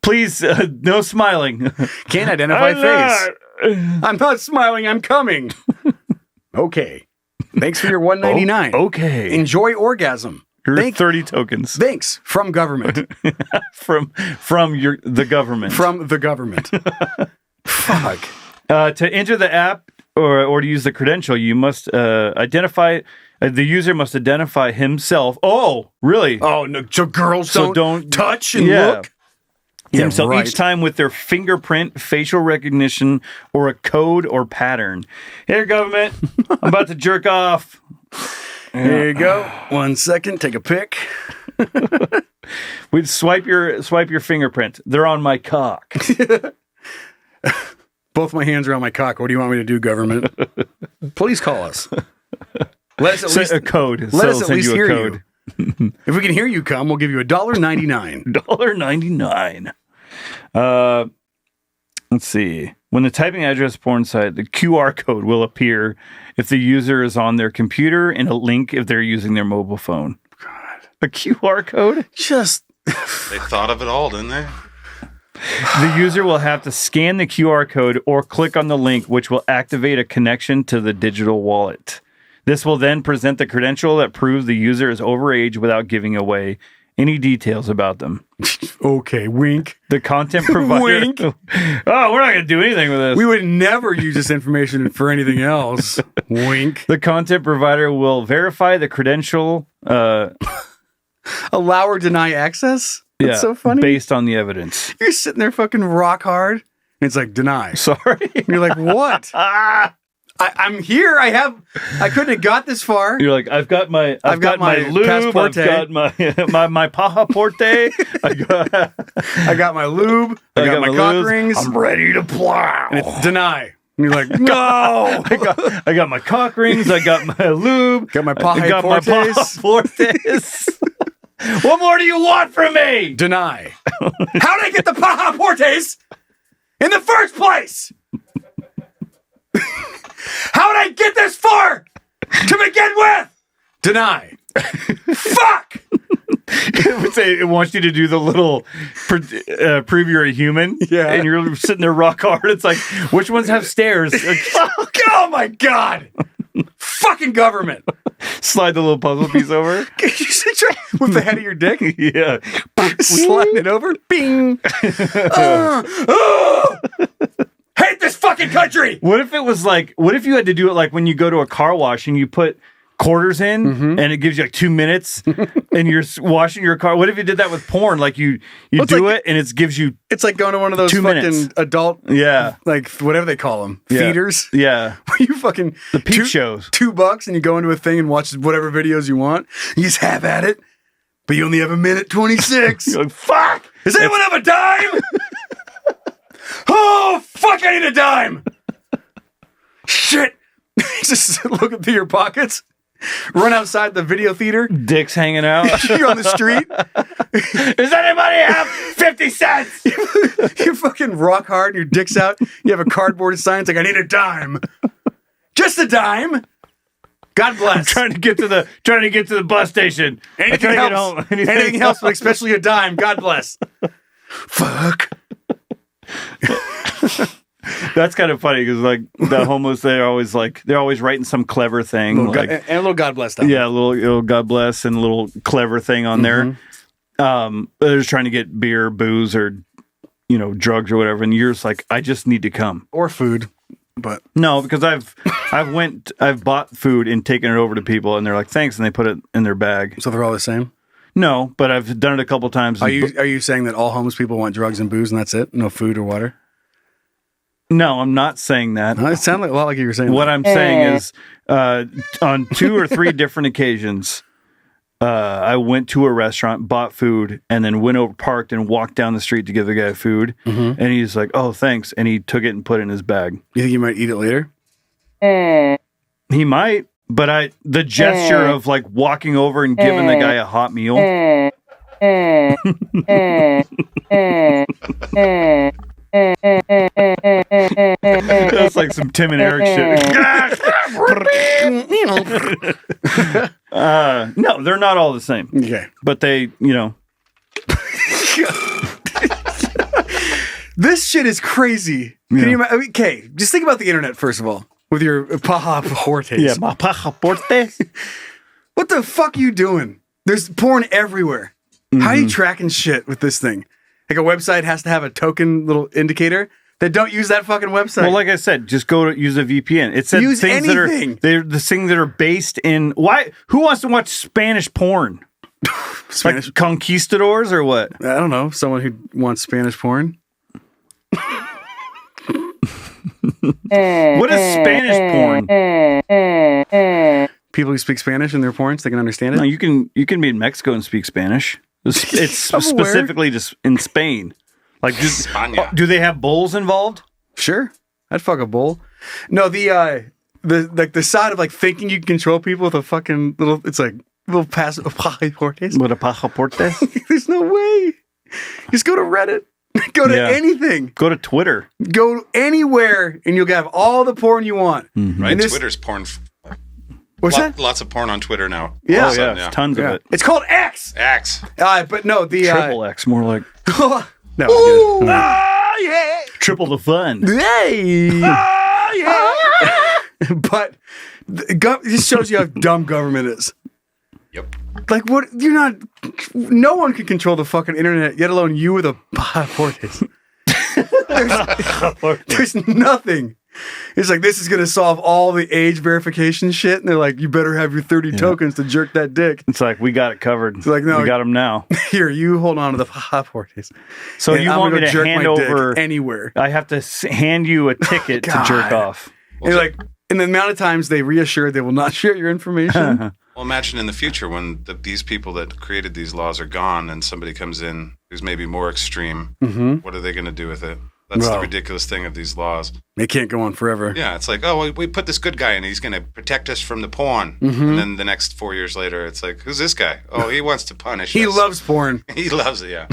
please, no smiling. Can't identify face. I'm not smiling, I'm coming. Okay. Thanks for your $1.99. Okay. Enjoy orgasm. Here's 30 tokens. Thanks. From government. from the government. From the government. Fuck. To enter the app or to use the credential, you must identify. The user must identify himself. Oh, really? Oh no! So girls don't touch and yeah. look. Yeah, Himself right. each time with their fingerprint, facial recognition, or a code or pattern. Here, government, I'm about to jerk off. Here you go. 1 second. Take a pic. We'd swipe your fingerprint. They're on my cock. Both my hands are on my cock. What do you want me to do, government? Please call us. Let us at least a code. Let us at send least you a hear code. you. If we can hear you come, we'll give you $1.99. $1.99. Let's see. When the typing address porn site, the QR code will appear if the user is on their computer and a link if they're using their mobile phone. God. A QR code? Just They thought of it all, didn't they? The user will have to scan the QR code or click on the link, which will activate a connection to the digital wallet. This will then present the credential that proves the user is overage without giving away any details about them. okay. Wink. The content provider. Wink. Oh, we're not going to do anything with this. We would never use this information for anything else. Wink. The content provider will verify the credential. Allow or deny access? That's so funny. Based on the evidence. You're sitting there fucking rock hard. And it's like, deny. Sorry. And you're like, what? I'm here. I couldn't have got this far. You're like, I've got my lube. passporte. I've got my pajaporte. I got my lube. I got my cock lubes. rings. I'm ready to plow. And it's deny. And you're like, no. I got my cock rings. I got my lube. Got my I got my pajaportes. What more do you want from me? Deny. How did I get the pajaportes in the first place? How did I get this far to begin with? Deny. Fuck. It wants you to do the little prove you're a human. Yeah. And you're sitting there rock hard. It's like, which ones have stairs? Oh my God. Fucking government. Slide the little puzzle piece over. With the head of your dick? Yeah. Sliding it over. Bing. Hate this fucking country. What if it was like, what if you had to do it like when you go to a car wash and you put quarters in and it gives you like 2 minutes and you're washing your car? What if you did that with porn? Like you do it and it gives you It's like going to one of those 2 fucking minutes. adult, Yeah. like whatever they call them, feeders. Yeah. Where you fucking The peep shows. $2 and you go into a thing and watch whatever videos you want. You just have at it, but you only have 1:26. You're like, fuck! Does anyone have a dime? Oh fuck! I need a dime. Shit! Just looking through your pockets. Run outside the video theater. Dicks hanging out. You're on the street. Does anybody have 50 cents? You're fucking rock hard and your dick's out. You have a cardboard sign. It's like, I need a dime. Just a dime. God bless. trying to get to the bus station. Anything I'm trying to get helps. home. Anything helps, but especially a dime. God bless. Fuck. That's kind of funny because like the homeless, they're always writing some clever thing, And a little God bless down. yeah, a little God bless and a little clever thing on there. They're just trying to get beer, booze, or drugs or whatever, and you're just like, I just need to come. Or food. But No, because I've bought food and taken it over to people, and they're like, thanks, and they put it in their bag. so they're all the same. No, but I've done it a couple times. Are you saying that all homeless people want drugs and booze and that's it? No food or water? No, I'm not saying that. It sounded a lot like you were saying What that. I'm saying is, on 2 or 3 different occasions, I went to a restaurant, bought food, and then went over, parked, and walked down the street to give the guy food. And he's like, "Oh, thanks," and he took it and put it in his bag. You think you might eat it later? He might, but the gesture of like walking over and giving the guy a hot meal. That's like some Tim and Eric shit. No, they're not all the same. Okay. But they, This shit is crazy. Can you imagine? Okay, just think about the internet first of all. With your pajaportes. Yeah, my pajaportes. What the fuck are you doing? There's porn everywhere. How are you tracking shit with this thing? Like a website has to have a token little indicator. They don't use that fucking website. Well, like I said, just go to use a VPN. It said Use things anything. they're the things that are based in who wants to watch Spanish porn? Spanish. Like conquistadors or what? I don't know. Someone who wants Spanish porn. What is Spanish porn? People who speak Spanish in their porn so they can understand it. No, you can be in Mexico and speak Spanish. It's I'm aware. specifically just in Spain. Like, España. do they have bulls involved? Sure. I'd fuck a bull. No, the side of like thinking you can control people with a fucking little, it's like little passive pajaportes. What a pajaportes? There's no way. Just go to Reddit. Go to anything. Go to Twitter. Go anywhere and you'll have all the porn you want. Right? And this- Twitter's porn. What's that? Lots of porn on Twitter now. Yeah. All Oh of a yeah, sudden, tons of Yeah. it. It's called X. Axe. But no, the Triple X, more like no, Ooh, yeah. triple the fun. Hey. But it just shows you how dumb government is. Yep. Like what? You're not. No one can control the fucking internet, yet alone you with a pajaportes. There's nothing. It's like this is gonna solve all the age verification shit, and they're like, you better have your 30 tokens to jerk that dick. It's like we got it covered. It's like, no, we got them now. Here, you hold on to the pajaportes. So And you I'm want me gonna to jerk hand my dick over anywhere? I have to hand you a ticket to jerk God. off. And like, in the amount of times they reassure they will not share your information. Well, imagine in the future when these people that created these laws are gone and somebody comes in who's maybe more extreme. What are they going to do with it? That's the Well. ridiculous thing of these laws. They can't go on forever. Yeah, it's like, oh, well, we put this good guy in. He's going to protect us from the porn. And then the next 4 years later, it's like, who's this guy? Oh, he wants to punish He us. loves porn. He loves it, yeah.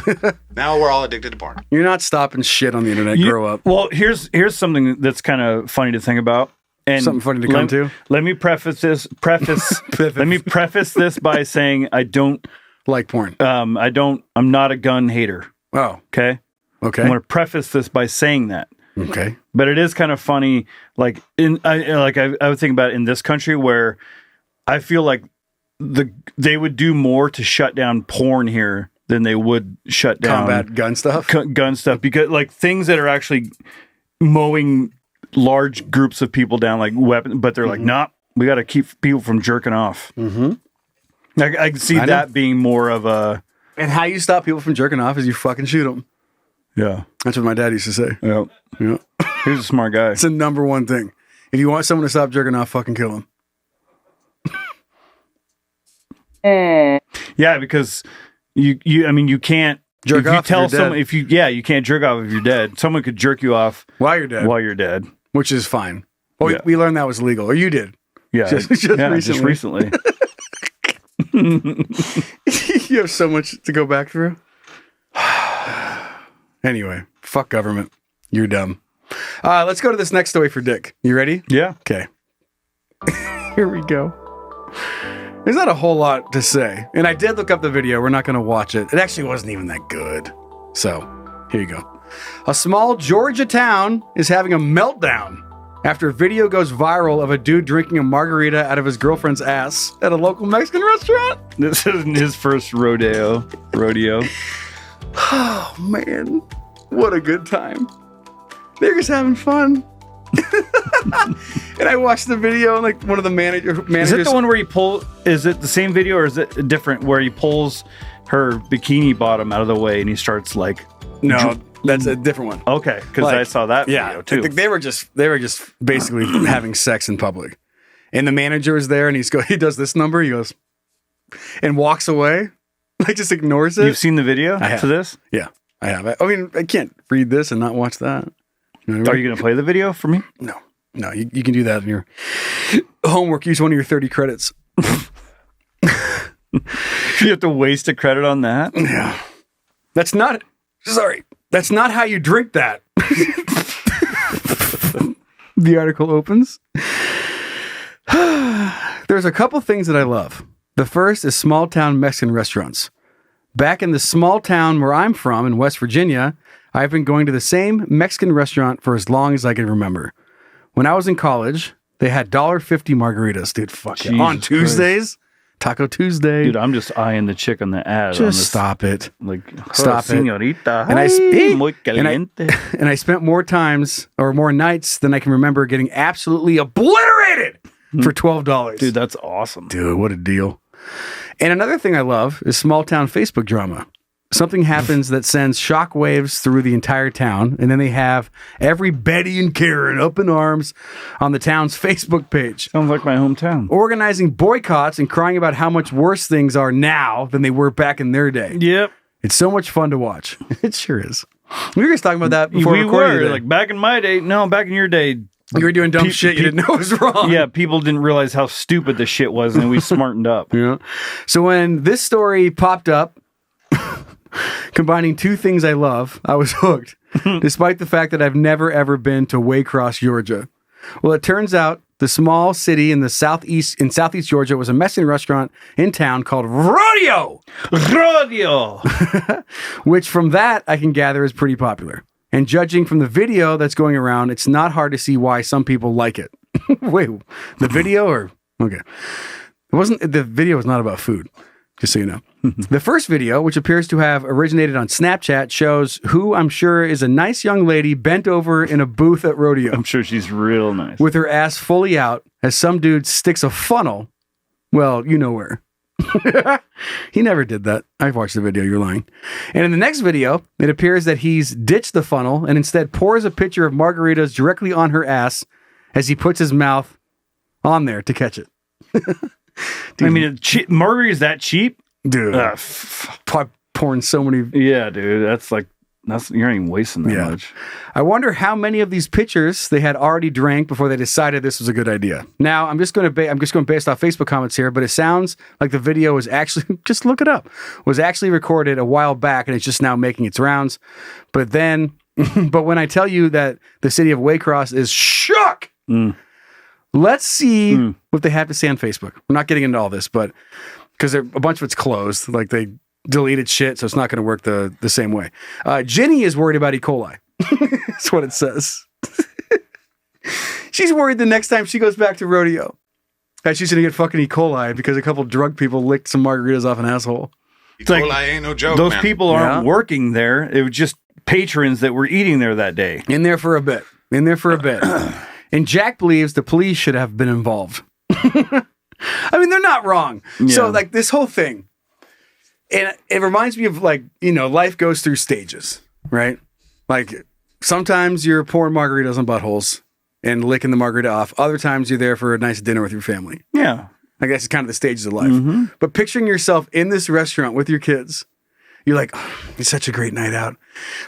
Now we're all addicted to porn. You're not stopping shit on the internet. Grow up. Well, here's something that's kind of funny to think about. And Something funny to come to? Let me preface this. Let me preface this by saying I don't like porn? I'm not a gun hater. Oh, Okay. okay. I'm going to preface this by saying that. Okay. But it is kind of funny. Like I would think about it in this country where I feel like they would do more to shut down porn here than they would shut down Combat gun stuff? gun stuff, because like things that are actually mowing large groups of people down, like weapons, but they're like, nah, we got to keep people from jerking off. Mm-hmm. I can see that being more of a. And how you stop people from jerking off is you fucking shoot them. Yeah. That's what my dad used to say. Yeah. Yeah. He's a smart guy. It's the number one thing. If you want someone to stop jerking off, fucking kill him. Yeah, because you can't Jerk if you off if tell you're someone dead. you can't jerk off if you're dead. Someone could jerk you off While you're dead. which is fine. Oh, Yeah. we learned that was legal. Or you did. Yeah, Just just recently. You have so much to go back through. Anyway, fuck government. You're dumb. Let's go to this next story for Dick. You ready? Yeah. Okay. Here we go. There's not a whole lot to say. And I did look up the video. We're not going to watch it. It actually wasn't even that good. So, here you go. A small Georgia town is having a meltdown after a video goes viral of a dude drinking a margarita out of his girlfriend's ass at a local Mexican restaurant. This isn't his first rodeo. Oh, man. What a good time. They're just having fun. And I watched the video, and like one of the managers. Is it the one where he pull? Is it the same video or is it different? Where he pulls her bikini bottom out of the way and he starts like. No, that's a different one. Okay, because I saw that video too. They were just basically having sex in public, and the manager was there, and he does this number. He goes and walks away, like just ignores it. You've seen the video to this? Yeah, I have. I mean, I can't read this and not watch that. You know what I Are mean? you going to play the video for me? No, you can do that in your homework. Use one of your 30 credits. You have to waste a credit on that? Yeah. That's not how you drink that. The article opens. There's a couple things that I love. The first is small town Mexican restaurants. Back in the small town where I'm from in West Virginia, I've been going to the same Mexican restaurant for as long as I can remember. When I was in college, they had $1.50 margaritas, dude. Fuck it. On Tuesdays, Taco Tuesday. Dude, I'm just eyeing the chick on the ad. Just stop it. Like, Stop it. señorita. And Muy caliente. and I spent more times or more nights than I can remember getting absolutely obliterated for $12. Dude, that's awesome. Dude, what a deal. And another thing I love is small town Facebook drama. Something happens that sends shockwaves through the entire town, and then they have every Betty and Karen up in arms on the town's Facebook page. Sounds like my hometown. Organizing boycotts and crying about how much worse things are now than they were back in their day. Yep. It's so much fun to watch. It sure is. We were just talking about that before we recording were today. like back in my day. No, back in your day. You were doing dumb shit you didn't know was wrong. Yeah, people didn't realize how stupid the shit was, and we smartened up. Yeah. So when this story popped up, combining two things I love, I was hooked, despite the fact that I've never ever been to Waycross, Georgia. Well, it turns out the small city in southeast Georgia was a Mexican restaurant in town called Rodeo, which from that I can gather is pretty popular. And judging from the video that's going around, it's not hard to see why some people like it. Wait, the video or okay? The video was not about food. Just so you know. The first video, which appears to have originated on Snapchat, shows who I'm sure is a nice young lady bent over in a booth at Rodeo. I'm sure she's real nice. With her ass fully out as some dude sticks a funnel. Well, you know where. He never did that. I've watched the video. You're lying. And in the next video, it appears that he's ditched the funnel and instead pours a pitcher of margaritas directly on her ass as he puts his mouth on there to catch it. Dude, I mean, margarita's that cheap? Dude. Pouring so many. Yeah, dude. You're not even wasting that much. I wonder how many of these pitchers they had already drank before they decided this was a good idea. Now, I'm just going based off Facebook comments here, but it sounds like the video was actually, just look it up, was actually recorded a while back and it's just now making its rounds. But when I tell you that the city of Waycross is shook, let's see what they have to say on Facebook. We're not getting into all this, but because a bunch of it's closed. Like they deleted shit, so it's not going to work the same way. Ginny is worried about E. coli. That's what it says. She's worried the next time she goes back to rodeo that she's going to get fucking E. coli because a couple drug people licked some margaritas off an asshole. E. coli ain't no joke, Those man. people aren't working there. It was just patrons that were eating there that day. In there for a bit. And Jack believes the police should have been involved. I mean, they're not wrong. Yeah. So, like, this whole thing, and it reminds me of, like, you know, life goes through stages, right? Like, sometimes you're pouring margaritas on buttholes and licking the margarita off. Other times you're there for a nice dinner with your family. Yeah. I guess it's kind of the stages of life. But picturing yourself in this restaurant with your kids, you're like, oh, it's such a great night out,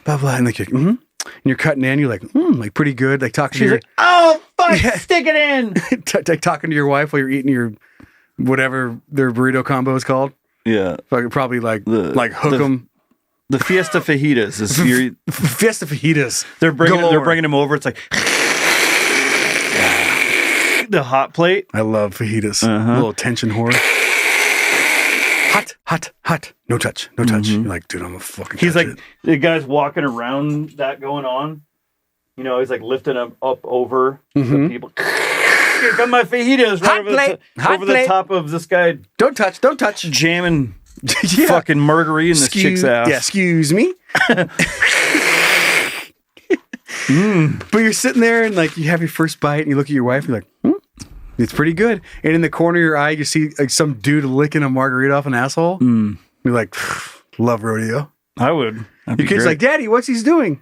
blah, blah. And like, and you're cutting in, you're like pretty good. Like talking to your, oh, fuck, stick it in. like talking to your wife while you're eating your, whatever their burrito combo is called. Yeah. Probably like hook them. The Fiesta Fajitas is your, Fiesta Fajitas. they're bringing them over. It's like the hot plate. I love fajitas. A little tension whore. Hot. No touch. You're like, dude, I'm a fucking. He's like, it. the guy's walking around that going on. You know, he's like lifting him up over the people. Here come my fajitas right over the top of this guy. Don't touch. Jamming fucking margarita in this chick's ass. Yeah, excuse me. But you're sitting there and like you have your first bite and you look at your wife and you're like, it's pretty good. And in the corner of your eye, you see like some dude licking a margarita off an asshole. You're like, love rodeo. I would. Your kid's like, Daddy, what's he doing?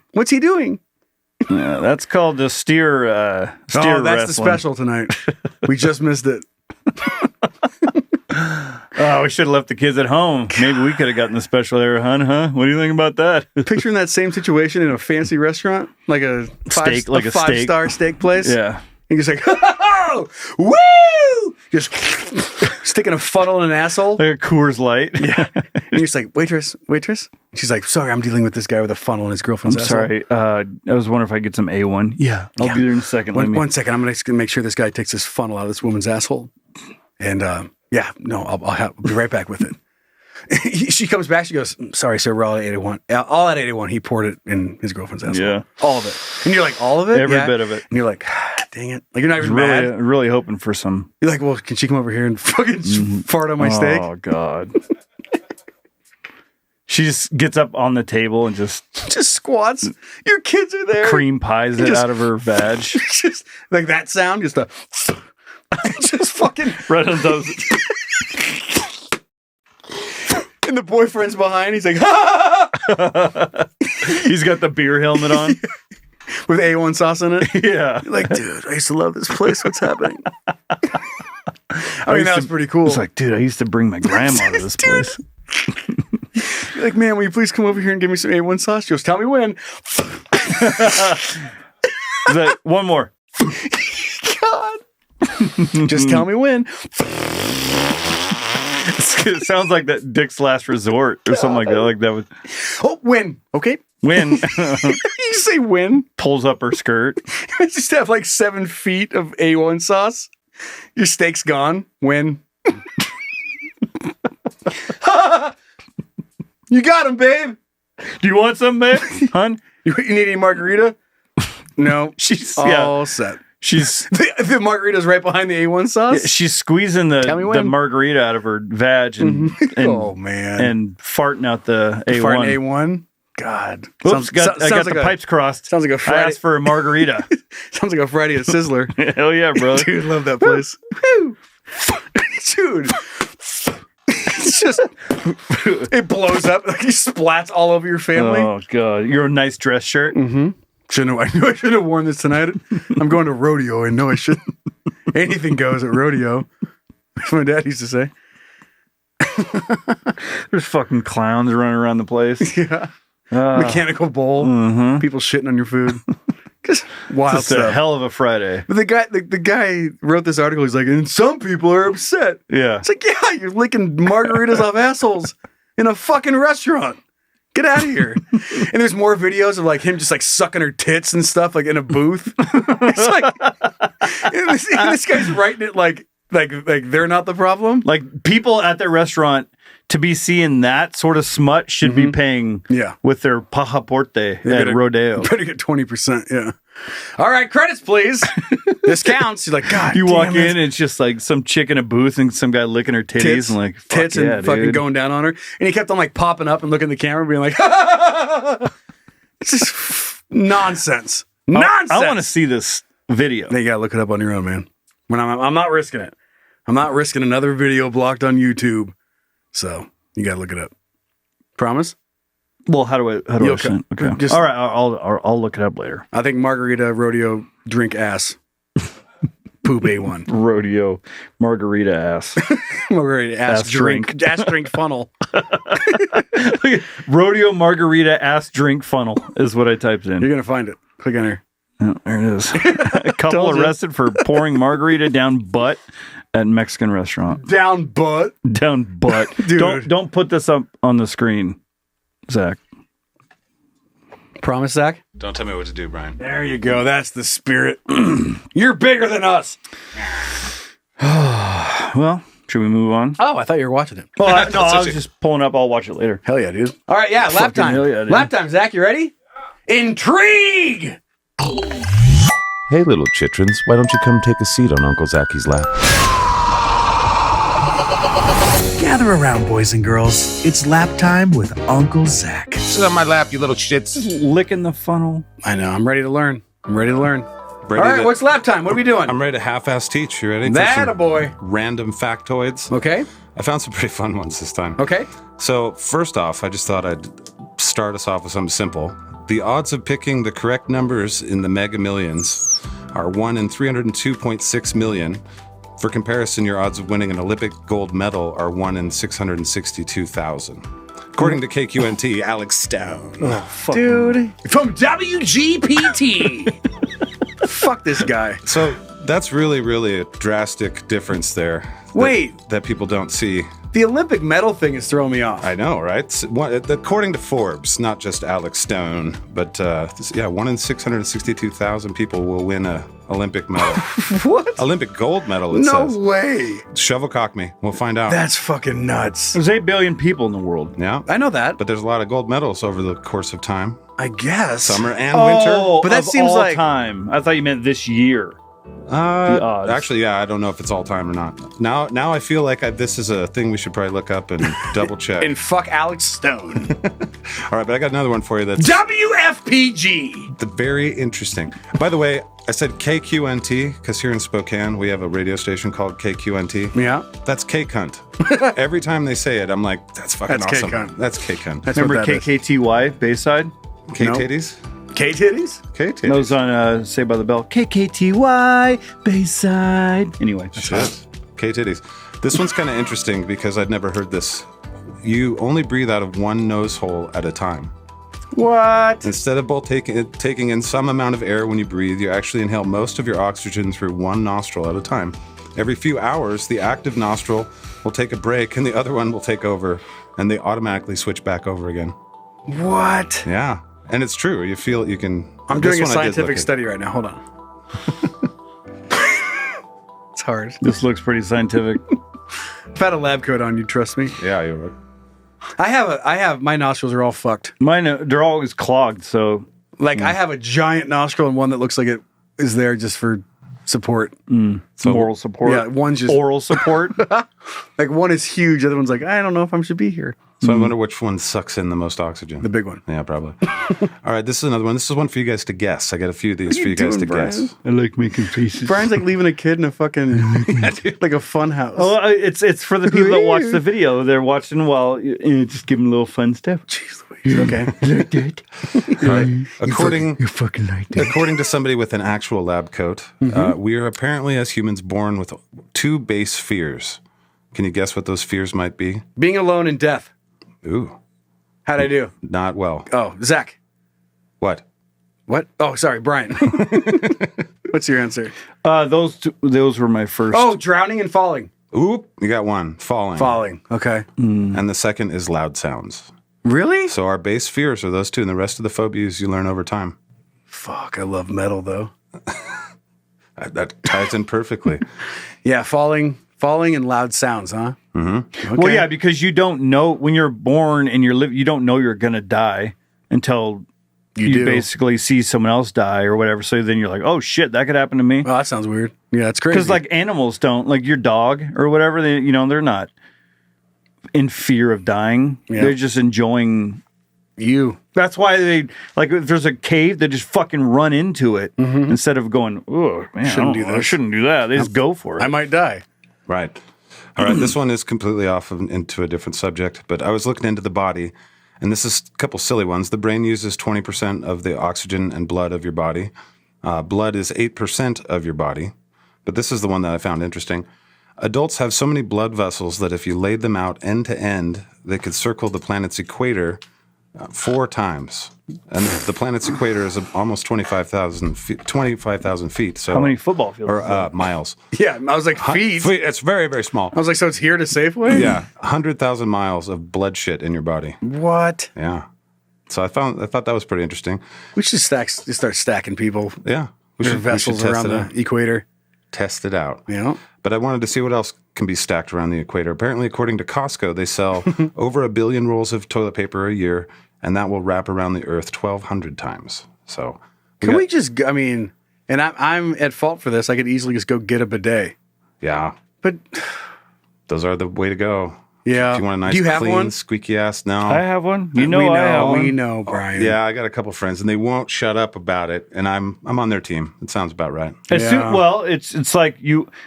Yeah, that's called the steer That's wrestling. the special tonight. We just missed it. Oh, we should have left the kids at home. Maybe we could have gotten the special there, huh? What do you think about that? Picturing that same situation in a fancy restaurant, like a five-star steak place. Yeah. And you're just like, oh, woo! Just sticking a funnel in an asshole. Like a Coors Light. Yeah. And you're just like, waitress. And she's like, sorry, I'm dealing with this guy with a funnel in his girlfriend's asshole. Sorry. I was wondering if I could get some A1. Yeah. I'll be there in a second. One second. I'm going to make sure this guy takes this funnel out of this woman's asshole. And I'll be right back with it. She comes back. She goes, sorry, sir, we're all at 81. All at 81. He poured it in his girlfriend's asshole. Yeah. All of it. And you're like, all of it? Every bit of it. And you're like, dang it. Like, you're not even really, mad. really hoping for some. You're like, well, can she come over here and fucking fart on my steak? Oh, God. She just gets up on the table and just squats. Your kids are there. cream pies it out of her vag. Just like that sound, just just fucking Right on those. and the boyfriend's behind. He's like, He's got the beer helmet on. with A1 sauce in it. Yeah. You're like, dude, I used to love this place. What's happening? I mean, that was pretty cool. It's like, dude, I used to bring my grandma to this place. You're like, man, will you please come over here and give me some A1 sauce? She goes, tell me when. Is that one more? God. Just tell me when. It sounds like that Dick's Last Resort or something like that. Like that was. Oh, when. Okay. When You say when. pulls up her skirt. I just have like 7 feet of A1 sauce. Your steak's gone. When. You got him, babe. Do you want some, babe? Hun? You need any margarita? No. She's all set. She's The margarita's right behind the A1 sauce. she's squeezing the margarita out of her vag and Oh man. and farting out the A1. Farting A1. God. Oops, I got the pipes crossed. Sounds like a I Friday. asked for a margarita. Sounds like a Friday at Sizzler. Hell yeah, bro. Dude, love that place. Woo. Dude. It's just it blows up like he splats all over your family. Oh god, you're a nice dress shirt. I knew I should have worn this tonight. I'm going to rodeo and no I shouldn't. Anything goes at rodeo. That's what my dad used to say. There's fucking clowns running around the place. Yeah. Mechanical bowl. People shitting on your food. Just wild It's a stuff. hell of a Friday. But the guy wrote this article. He's like, and some people are upset. Yeah. It's like, yeah, you're licking margaritas off assholes in a fucking restaurant. Get out of here. And there's more videos of like him just like sucking her tits and stuff like in a booth. It's like, and this guy's writing it like Like they're not the problem? Like people at their restaurant to be seeing that sort of smut should be paying with their pajaporte at Rodeo. Better get 20%, yeah. All right, credits, please. This counts. You're like, God You damn walk it. in and it's just like some chick in a booth and some guy licking her titties Tits, and like, fuck tits yeah, and fucking dude. going down on her. And he kept on like popping up and looking at the camera being like, it's just nonsense. Nonsense. I want to see this video. Then you gotta look it up on your own, man. When I'm not risking it. I'm not risking another video blocked on YouTube. So you gotta look it up. Promise? Well, how do I You'll send? co- Okay. just- All right, I'll look it up later. I think Margarita Rodeo drink ass. Poop A1. Rodeo Margarita ass. Margarita ass, Ass drink. Ass drink funnel. Rodeo Margarita ass drink funnel is what I typed in. You're gonna find it. Click on here. Oh, there it is. A couple Told you. arrested for pouring margarita down butt at Mexican restaurant. Down butt. Down butt. Dude. Don't put this up on the screen, Zach. Promise, Zach? Don't tell me what to do, Brian. There you go. That's the spirit. You're bigger than us. Well, should we move on? Oh, I thought you were watching it. Well, I was just pulling up. I'll watch it later. Hell yeah, dude. All right, yeah, lap Fucking time. hell yeah, dude. Lap time, Zach, you ready? Intrigue! Hey, little chitrons, why don't you come take a seat on Uncle Zacky's lap? Gather around, boys and girls. It's lap time with Uncle Zach. Sit on my lap, you little shits. Licking the funnel. I know, I'm ready to learn. Ready All right, to- what's lap time? What are we doing? I'm ready to half-ass teach. You ready? for That some a boy. Random factoids. Okay, I found some pretty fun ones this time. okay. So first off, I just thought I'd start us off with something simple. The odds of picking the correct numbers in the Mega Millions are 1 in 302.6 million. For comparison, your odds of winning an Olympic gold medal are 1 in 662,000. According to KQNT, Alex Stone. Dude, from WGPT. Fuck this guy. So that's really a drastic difference there. Wait. That people don't see. The Olympic medal thing is throwing me off. I know, right? According to Forbes, not just Alex Stone, but 1 in 662,000 people will win a Olympic medal. What? Olympic gold medal, it No says. way. Shovelcock me. We'll find out. That's fucking nuts. There's 8 billion people in the world. Yeah. I know that. But there's a lot of gold medals over the course of time. I guess. Summer and winter. Oh, But that of seems all like- time. I thought you meant this year. The odds. Actually, yeah, I don't know if it's all time or not. Now I feel like this is a thing we should probably look up and double check. And fuck Alex Stone. All right, but I got another one for you that's WFPG. very interesting. By the way, I said KQNT because here in Spokane we have a radio station called KQNT. Yeah. That's K-Cunt. Every time they say it, I'm like, that's fucking That's awesome. K-Cunt. That's K-Cunt. That's Remember what that is. KKTY Bayside? K-titties? K-titties? K-titties. Those on Saved by the Bell. KKTY Bayside. Anyway. Shit. K-titties. This one's kind of interesting because I'd never heard this. You only breathe out of one nose hole at a time. What? Instead of both taking in some amount of air when you breathe, you actually inhale most of your oxygen through one nostril at a time. Every few hours, the active nostril will take a break and the other one will take over, and they automatically switch back over again. What? Yeah. And it's true. You feel you can. I'm this doing a one I did scientific look at. study right now. Hold on. It's hard. This looks pretty scientific. I've had a lab coat on, you trust me? Yeah, you're right. I have my nostrils are all fucked. Mine, they're always clogged, so. Like I have a giant nostril and one that looks like it is there just for support. Moral support. Yeah, one's just Oral support. like one is huge, the other one's like, I don't know if I should be here. So I wonder which one sucks in the most oxygen. The big one. Yeah, probably. All right, this is another one. This is one for you guys to guess. I got a few of these for you guys to Brian? guess. I like making faces. Brian's like leaving a kid in a fucking like a fun house. Oh, it's for the people that watch the video. They're watching while just give them a little fun stuff. Jeez Louise. Okay. Like that. All right. According fucking like that. according to somebody with an actual lab coat, we are apparently as humans born with 2 base fears. Can you guess what those fears might be? Being alone in death. Ooh, How'd I do? not well. Oh, Zach. What? What? Oh, sorry, Brian. What's your answer? Those were my first. Oh, drowning and falling. Ooh, you got one. Falling. Falling. Okay. And the second is loud sounds. Really? So our base fears are those two, and the rest of the phobias you learn over time. Fuck, I love metal though. That ties in perfectly. Yeah, falling and loud sounds, huh? Mm-hmm. Okay. Well, yeah, because you don't know when you're born and you don't know you're gonna die until you basically see someone else die or whatever. So then you're like, oh shit, that could happen to me. Oh, that sounds weird. Yeah, that's crazy. Because like animals don't, like your dog or whatever, they're not in fear of dying. Yeah. They're just enjoying you. That's why they like if there's a cave, they just fucking run into it instead of going, oh man, I shouldn't do that. They just go for it. I might die. Right. All right. This one is completely off into a different subject, but I was looking into the body, and this is a couple silly ones. The brain uses 20% of the oxygen and blood of your body. Blood is 8% of your body, but this is the one that I found interesting. Adults have so many blood vessels that if you laid them out end to end, they could circle the planet's equator 4 times. And the planet's equator is almost 25,000 feet. So how many football fields? Or miles. Yeah, I was like, feet? It's very, very small. I was like, so it's here to Safeway? Yeah, 100,000 miles of blood shit in your body. What? Yeah. So I thought that was pretty interesting. We should start stacking people. Yeah. Their vessels around the equator. Test it out. Yeah. But I wanted to see what else can be stacked around the equator. Apparently, according to Costco, they sell over 1 billion rolls of toilet paper a year, and that will wrap around the Earth 1,200 times. So, we just? I mean, and I'm at fault for this. I could easily just go get a bidet. Yeah, but those are the way to go. Yeah. If you want a nice, Do you have clean, one? squeaky ass? No. I have one. I have one. We know, Brian. Yeah, I got a couple friends, and they won't shut up about it. And I'm on their team. It sounds about right. It's like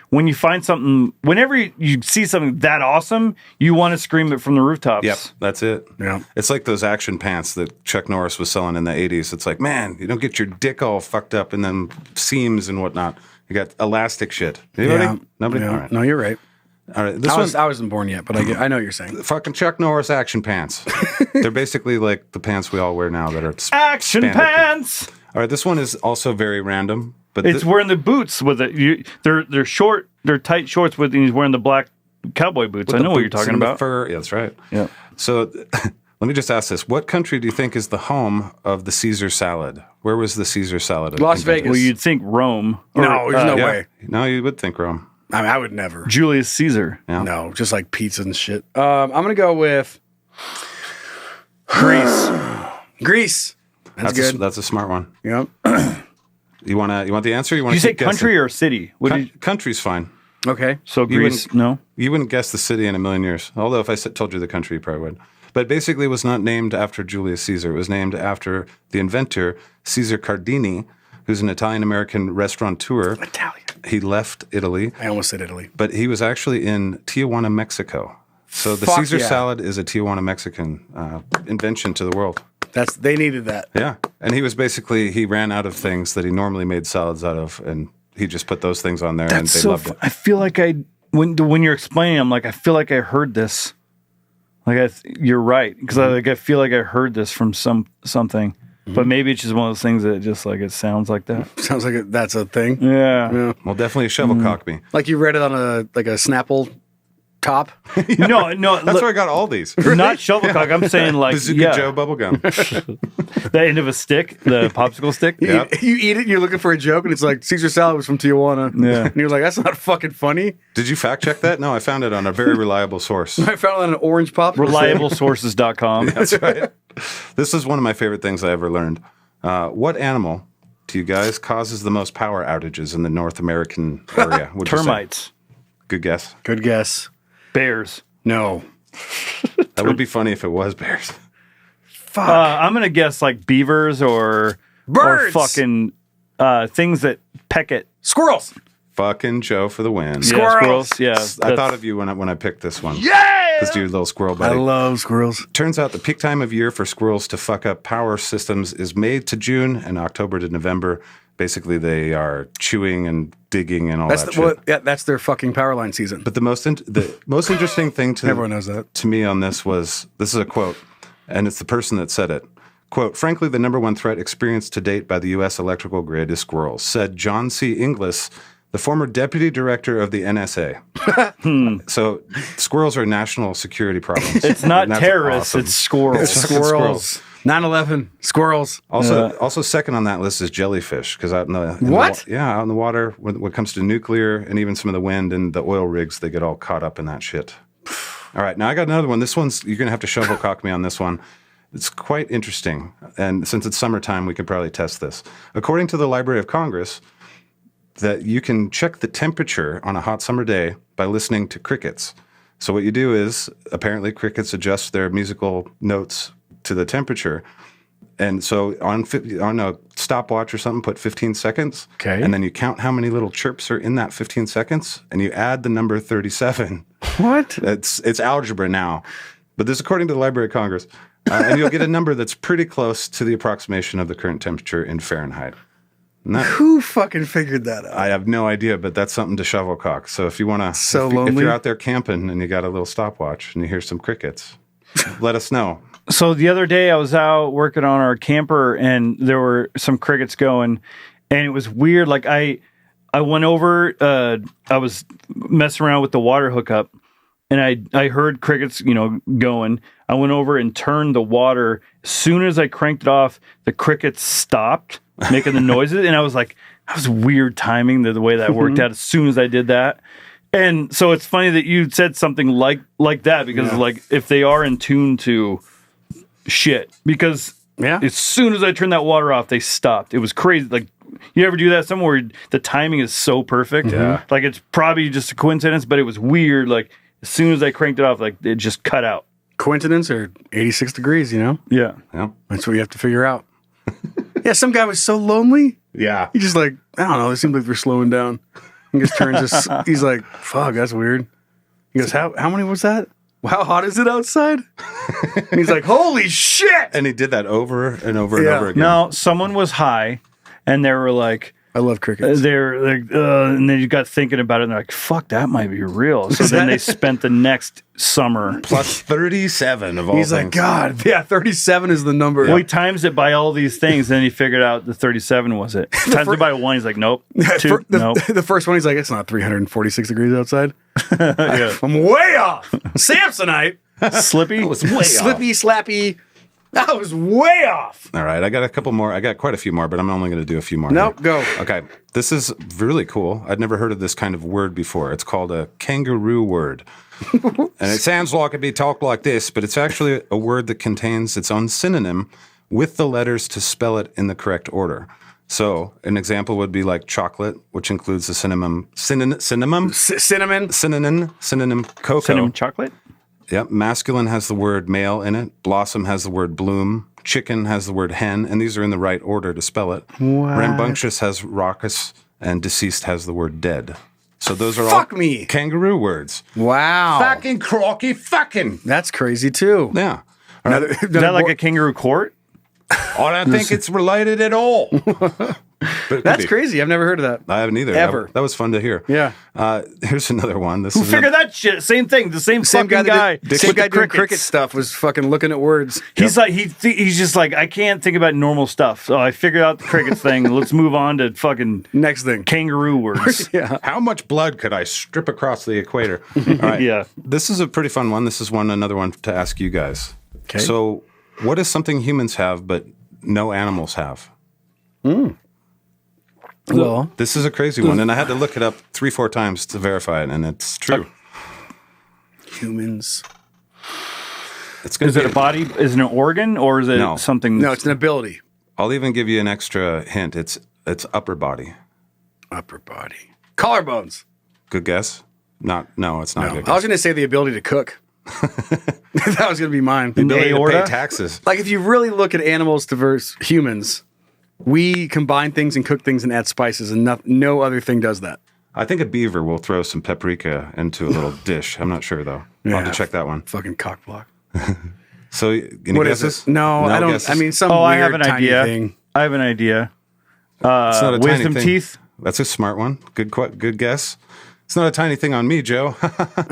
when you find something, whenever you see something that awesome, you want to scream it from the rooftops. Yep, that's it. Yeah, it's like those action pants that Chuck Norris was selling in the 80s. It's like, man, you don't get your dick all fucked up and then seams and whatnot. You got elastic shit. Anybody? Yeah. Nobody? Yeah. All right. No, you're right. All right, I wasn't born yet, but I know what you're saying. Fucking Chuck Norris action pants. They're basically like the pants we all wear now that are action pants. All right, this one is also very random, but it's wearing the boots with it. They're short, they're tight shorts with, and he's wearing the black cowboy boots. I know what you're talking about. Fur. Yeah, that's right. Yeah. So let me just ask this: what country do you think is the home of the Caesar salad? Where was the Caesar salad? Las Vegas. Well, you'd think Rome. No, there's no way. No, you would think Rome. I mean, I would never. Julius Caesar. Yeah. No, just like pizza and shit. I'm gonna go with Greece. Greece. That's good. That's a smart one. Yep. You want the answer? You want to say country or city? Country's fine. Okay. So Greece. No, you wouldn't guess the city in a million years. Although if I told you the country, you probably would. But basically, it was not named after Julius Caesar. It was named after the inventor Caesar Cardini, who's an Italian-American restaurateur. Italian. He left Italy. I almost said Italy. But he was actually in Tijuana, Mexico. So the Caesar salad is a Tijuana, Mexican invention to the world. They needed that. Yeah. And he ran out of things that he normally made salads out of, and he just put those things on there, and they loved it. I feel like when you're explaining, I'm like, I feel like I heard this. Like you're right, because I feel like I heard this from something. But maybe it's just one of those things that just like it sounds like that. Sounds like that's a thing. Yeah. Well, definitely shovelcock me. Like you read it on a Snapple top. No, that's where I got all these. Not shovelcock. I'm saying like Bazooka Joe bubblegum. The end of a stick, the popsicle stick. You eat it. You're looking for a joke, and it's like Caesar salad was from Tijuana. Yeah, and you're like, that's not fucking funny. Did you fact check that? No, I found it on a very reliable source. I found it on an orange pop. Reliablesources.com. That's right. This is one of my favorite things I ever learned. What animal, to you guys, causes the most power outages in the North American area? Termites. Good guess. Good guess. Bears. No. That would be funny if it was bears. Fuck. I'm gonna guess like beavers or birds, or fucking things that peck at squirrels. Fucking Joe for the win. Squirrels. Yeah, I thought of you when I picked this one. Yeah, because you're a little squirrel buddy. I love squirrels. Turns out the peak time of year for squirrels to fuck up power systems is May to June and October to November. Basically, they are chewing and digging and all that shit. That's their fucking power line season. But the most interesting thing to everyone knows that to me on this is a quote, and it's the person that said it. Quote, frankly, the number one threat experienced to date by the U.S. electrical grid is squirrels, said John C. Inglis, the former deputy director of the NSA. So squirrels are national security problems. It's not terrorists, awesome. it's squirrels. It's squirrels. 9/11, squirrels. Also second on that list is jellyfish, because out in the out in the water, when it comes to nuclear and even some of the wind and the oil rigs, they get all caught up in that shit. All right, now I got another one. This one's, you're going to have to shovel cock me on this one. It's quite interesting, and since it's summertime, we could probably test this. According to the Library of Congress, that you can check the temperature on a hot summer day by listening to crickets. So what you do is, apparently crickets adjust their musical notes to the temperature. And so on a stopwatch or something, put 15 seconds. Okay. And then you count how many little chirps are in that 15 seconds, and you add the number 37. What? It's algebra now. But this is according to the Library of Congress. And you'll get a number that's pretty close to the approximation of the current temperature in Fahrenheit. Who fucking figured that out? I have no idea, but that's something to shovel cock. So if you want to, if you're out there camping and you got a little stopwatch and you hear some crickets, let us know. So the other day I was out working on our camper and there were some crickets going, and it was weird. Like I went over, I was messing around with the water hookup, and I heard crickets, going. I went over and turned the water. As soon as I cranked it off, the crickets stopped making the noises, and I was like, that was weird timing, the way that worked out as soon as I did that. And so it's funny that you said something like that, because like if they are in tune to shit, because as soon as I turned that water off, they stopped. It was crazy. Like, you ever do that somewhere where the timing is so perfect? Yeah. Like, it's probably just a coincidence, but it was weird. Like, as soon as I cranked it off, like, it just cut out. Coincidence or 86 degrees, Yeah. That's what you have to figure out. Yeah, some guy was so lonely. Yeah. He just like, I don't know, it seems like they're slowing down. He just turns he's like, fuck, that's weird. He goes, how many was that? How hot is it outside? And he's like, holy shit! And he did that over and over and over again. No, someone was high, and they were like, I love crickets. They're like, and then you got thinking about it, and they're like, fuck, that might be real. So then they spent the next summer. Plus 37 of all things. He's like, God, 37 is the number. Well, he times it by all these things, and then he figured out the 37 was it. Times it by one, he's like, nope. Two, nope. The first one, he's like, it's not 346 degrees outside. Yeah. I'm way off. Samsonite. Slippy? I was way Slippy, slappy. I was way off. All right, I got a couple more. I got quite a few more, but I'm only going to do a few more. Nope, go. Okay, this is really cool. I'd never heard of this kind of word before. It's called a kangaroo word. And it sounds like it'd be talked like this, but it's actually a word that contains its own synonym with the letters to spell it in the correct order. So an example would be like chocolate, which includes the synonym cocoa. Cinnamon chocolate? Yep. Masculine has the word male in it. Blossom has the word bloom. Chicken has the word hen, and these are in the right order to spell it. What? Rambunctious has raucous, and deceased has the word dead. So those are Fuck all me. kangaroo words. Wow. Fucking crocky fucking. That's crazy too. Yeah. Is that like a kangaroo court? I don't think it's related at all. But That's crazy. I've never heard of that. I haven't either. Ever. That was fun to hear. Yeah. Here's another one. Who figured that shit? Same thing. The same fucking guy. Same guy doing cricket stuff was fucking looking at words. He's like, he's just like, I can't think about normal stuff. So I figured out the crickets thing. Let's move on to fucking next thing. Kangaroo words. Yeah. How much blood could I strip across the equator? All right. Yeah. This is a pretty fun one. This is another one to ask you guys. Okay. So, what is something humans have but no animals have? Well, This is a crazy one, and I had to look it up 3-4 times to verify it, and it's true. humans. It's gonna Is it be a body? Is it an organ, or is it No. something? No, it's an ability. I'll even give you an extra hint. It's upper body. Upper body. Collarbones. Good guess? No, it's not a good I was guess. going to say the ability to cook. That was going to be mine. The ability to aorta? pay taxes. Like if you really look at animals versus humans, we combine things and cook things and add spices, and no other thing does that. I think a beaver will throw some paprika into a little dish. I'm not sure, though. I'll have to check that one. Fucking cock block. So, any What is guesses? it? No, I don't. guesses? I mean, some Oh, I weird have an tiny idea. thing. I have an idea. It's not a tiny Wisdom thing. teeth. That's a smart one. Good guess. It's not a tiny thing on me, Joe.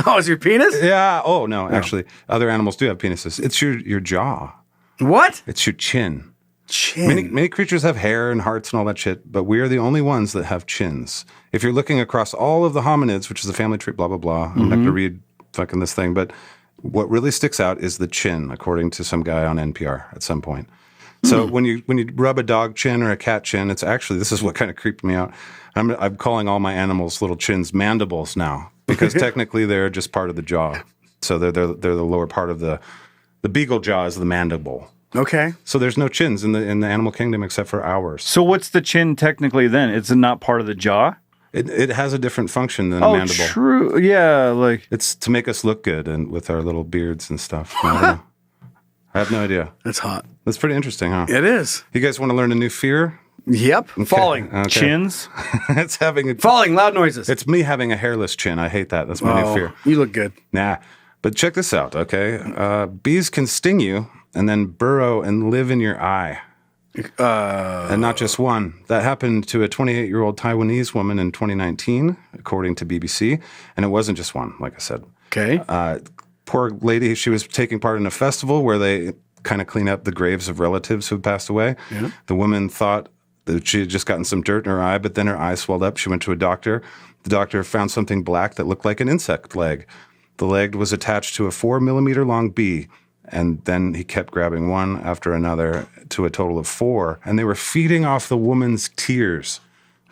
Oh, is your penis? Yeah. Oh, no. Actually, other animals do have penises. It's your jaw. What? It's your chin. Chin. Many creatures have hair and hearts and all that shit, but we are the only ones that have chins. If you're looking across all of the hominids, which is the family tree, blah, blah, blah, I'm not going to read fucking this thing, but what really sticks out is the chin, according to some guy on NPR at some point. So when you rub a dog chin or a cat chin, it's actually, this is what kind of creeped me out. I'm calling all my animals' little chins mandibles now, because technically they're just part of the jaw. So they're the lower part of the beagle jaw is the mandible. Okay. So there's no chins in the animal kingdom except for ours. So what's the chin technically then? It's not part of the jaw? It has a different function than a mandible. Oh, true. Yeah, like it's to make us look good and with our little beards and stuff. I don't know. I have no idea. That's hot. That's pretty interesting, huh? It is. You guys want to learn a new fear? Yep. Okay. Falling. Okay. Chins? It's falling, loud noises. It's me having a hairless chin. I hate that. That's my new fear. You look good. Nah. But check this out, okay? Bees can sting you and then burrow and live in your eye. And not just one. That happened to a 28-year-old Taiwanese woman in 2019, according to BBC. And it wasn't just one, like I said. Okay. Poor lady, she was taking part in a festival where they kind of clean up the graves of relatives who had passed away. Yeah. The woman thought that she had just gotten some dirt in her eye, but then her eye swelled up. She went to a doctor. The doctor found something black that looked like an insect leg. The leg was attached to a 4-millimeter long bee. And then he kept grabbing one after another to a total of 4. And they were feeding off the woman's tears.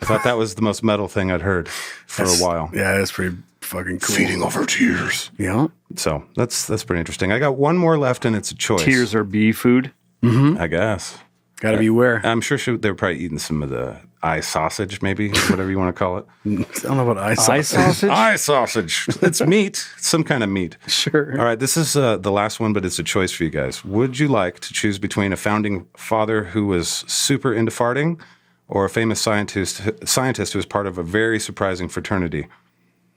I thought that was the most metal thing I'd heard for a while. Yeah, that's pretty fucking cool. Feeding off her tears. Yeah. So that's pretty interesting. I got one more left, and it's a choice. Tears are bee food? I guess. Got to beware. I'm sure they were probably eating some of the eye sausage, maybe, whatever you want to call it. I don't know about eye sausage. Eye sausage. It's meat. Some kind of meat. Sure. All right, this is the last one, but it's a choice for you guys. Would you like to choose between a founding father who was super into farting or a famous scientist who was part of a very surprising fraternity?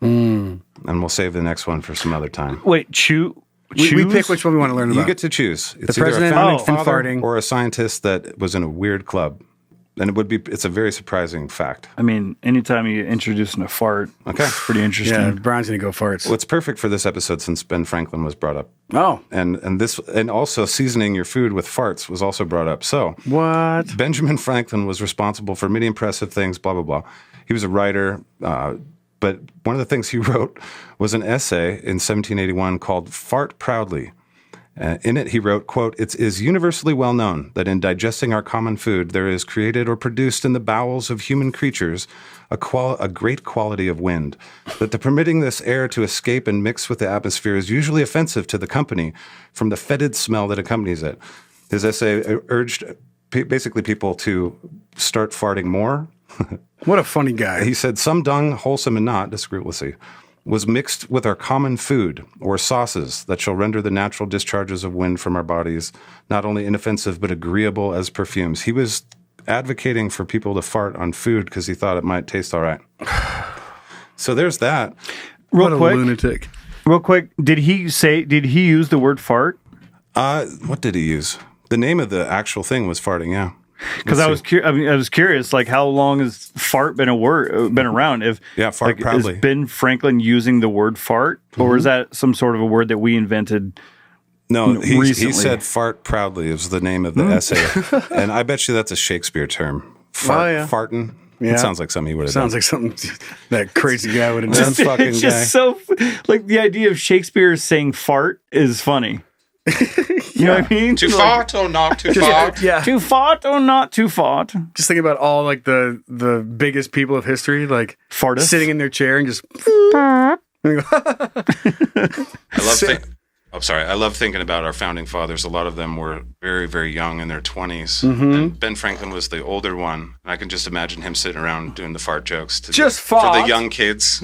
And we'll save the next one for some other time. Wait, we pick which one we want to learn about. You get to choose. It's the president, either a founding and father farting, or a scientist that was in a weird club. And it's a very surprising fact. I mean, anytime you introduce a fart, it's pretty interesting. Yeah, Brian's going to go farts. Well, it's perfect for this episode since Ben Franklin was brought up. Oh. And also seasoning your food with farts was also brought up. So what? Benjamin Franklin was responsible for many impressive things, blah, blah, blah. He was a writer, but one of the things he wrote was an essay in 1781 called Fart Proudly. In it, he wrote, quote, "It is universally well known that in digesting our common food, there is created or produced in the bowels of human creatures a great quality of wind, that the permitting this air to escape and mix with the atmosphere is usually offensive to the company from the fetid smell that accompanies it." His essay urged basically people to start farting more. What a funny guy. He said, "Some dung, wholesome and not," disagree with Lucy, "was mixed with our common food or sauces that shall render the natural discharges of wind from our bodies not only inoffensive but agreeable as perfumes." He was advocating for people to fart on food because he thought it might taste all right. So there's that. What a lunatic. Real quick, did he use the word fart? What did he use? The name of the actual thing was farting, yeah. Because I was curious, like how long has fart been around? Fart proudly. Is Ben Franklin using the word fart, or is that some sort of a word that we invented? No, he said "fart proudly" is the name of the essay, and I bet you that's a Shakespeare term. Farting. Yeah. It sounds like something he would have done. Sounds like something that crazy guy would have done. It's just so like the idea of Shakespeare saying "fart" is funny. You know what I mean? Too fart or not too fart? Yeah. Too fart or not too fart? Just think about all like the biggest people of history, like fartists sitting in their chair and just. I love thinking about our founding fathers. A lot of them were very, very young in their 20s. And Ben Franklin was the older one. And I can just imagine him sitting around doing the fart jokes for the young kids.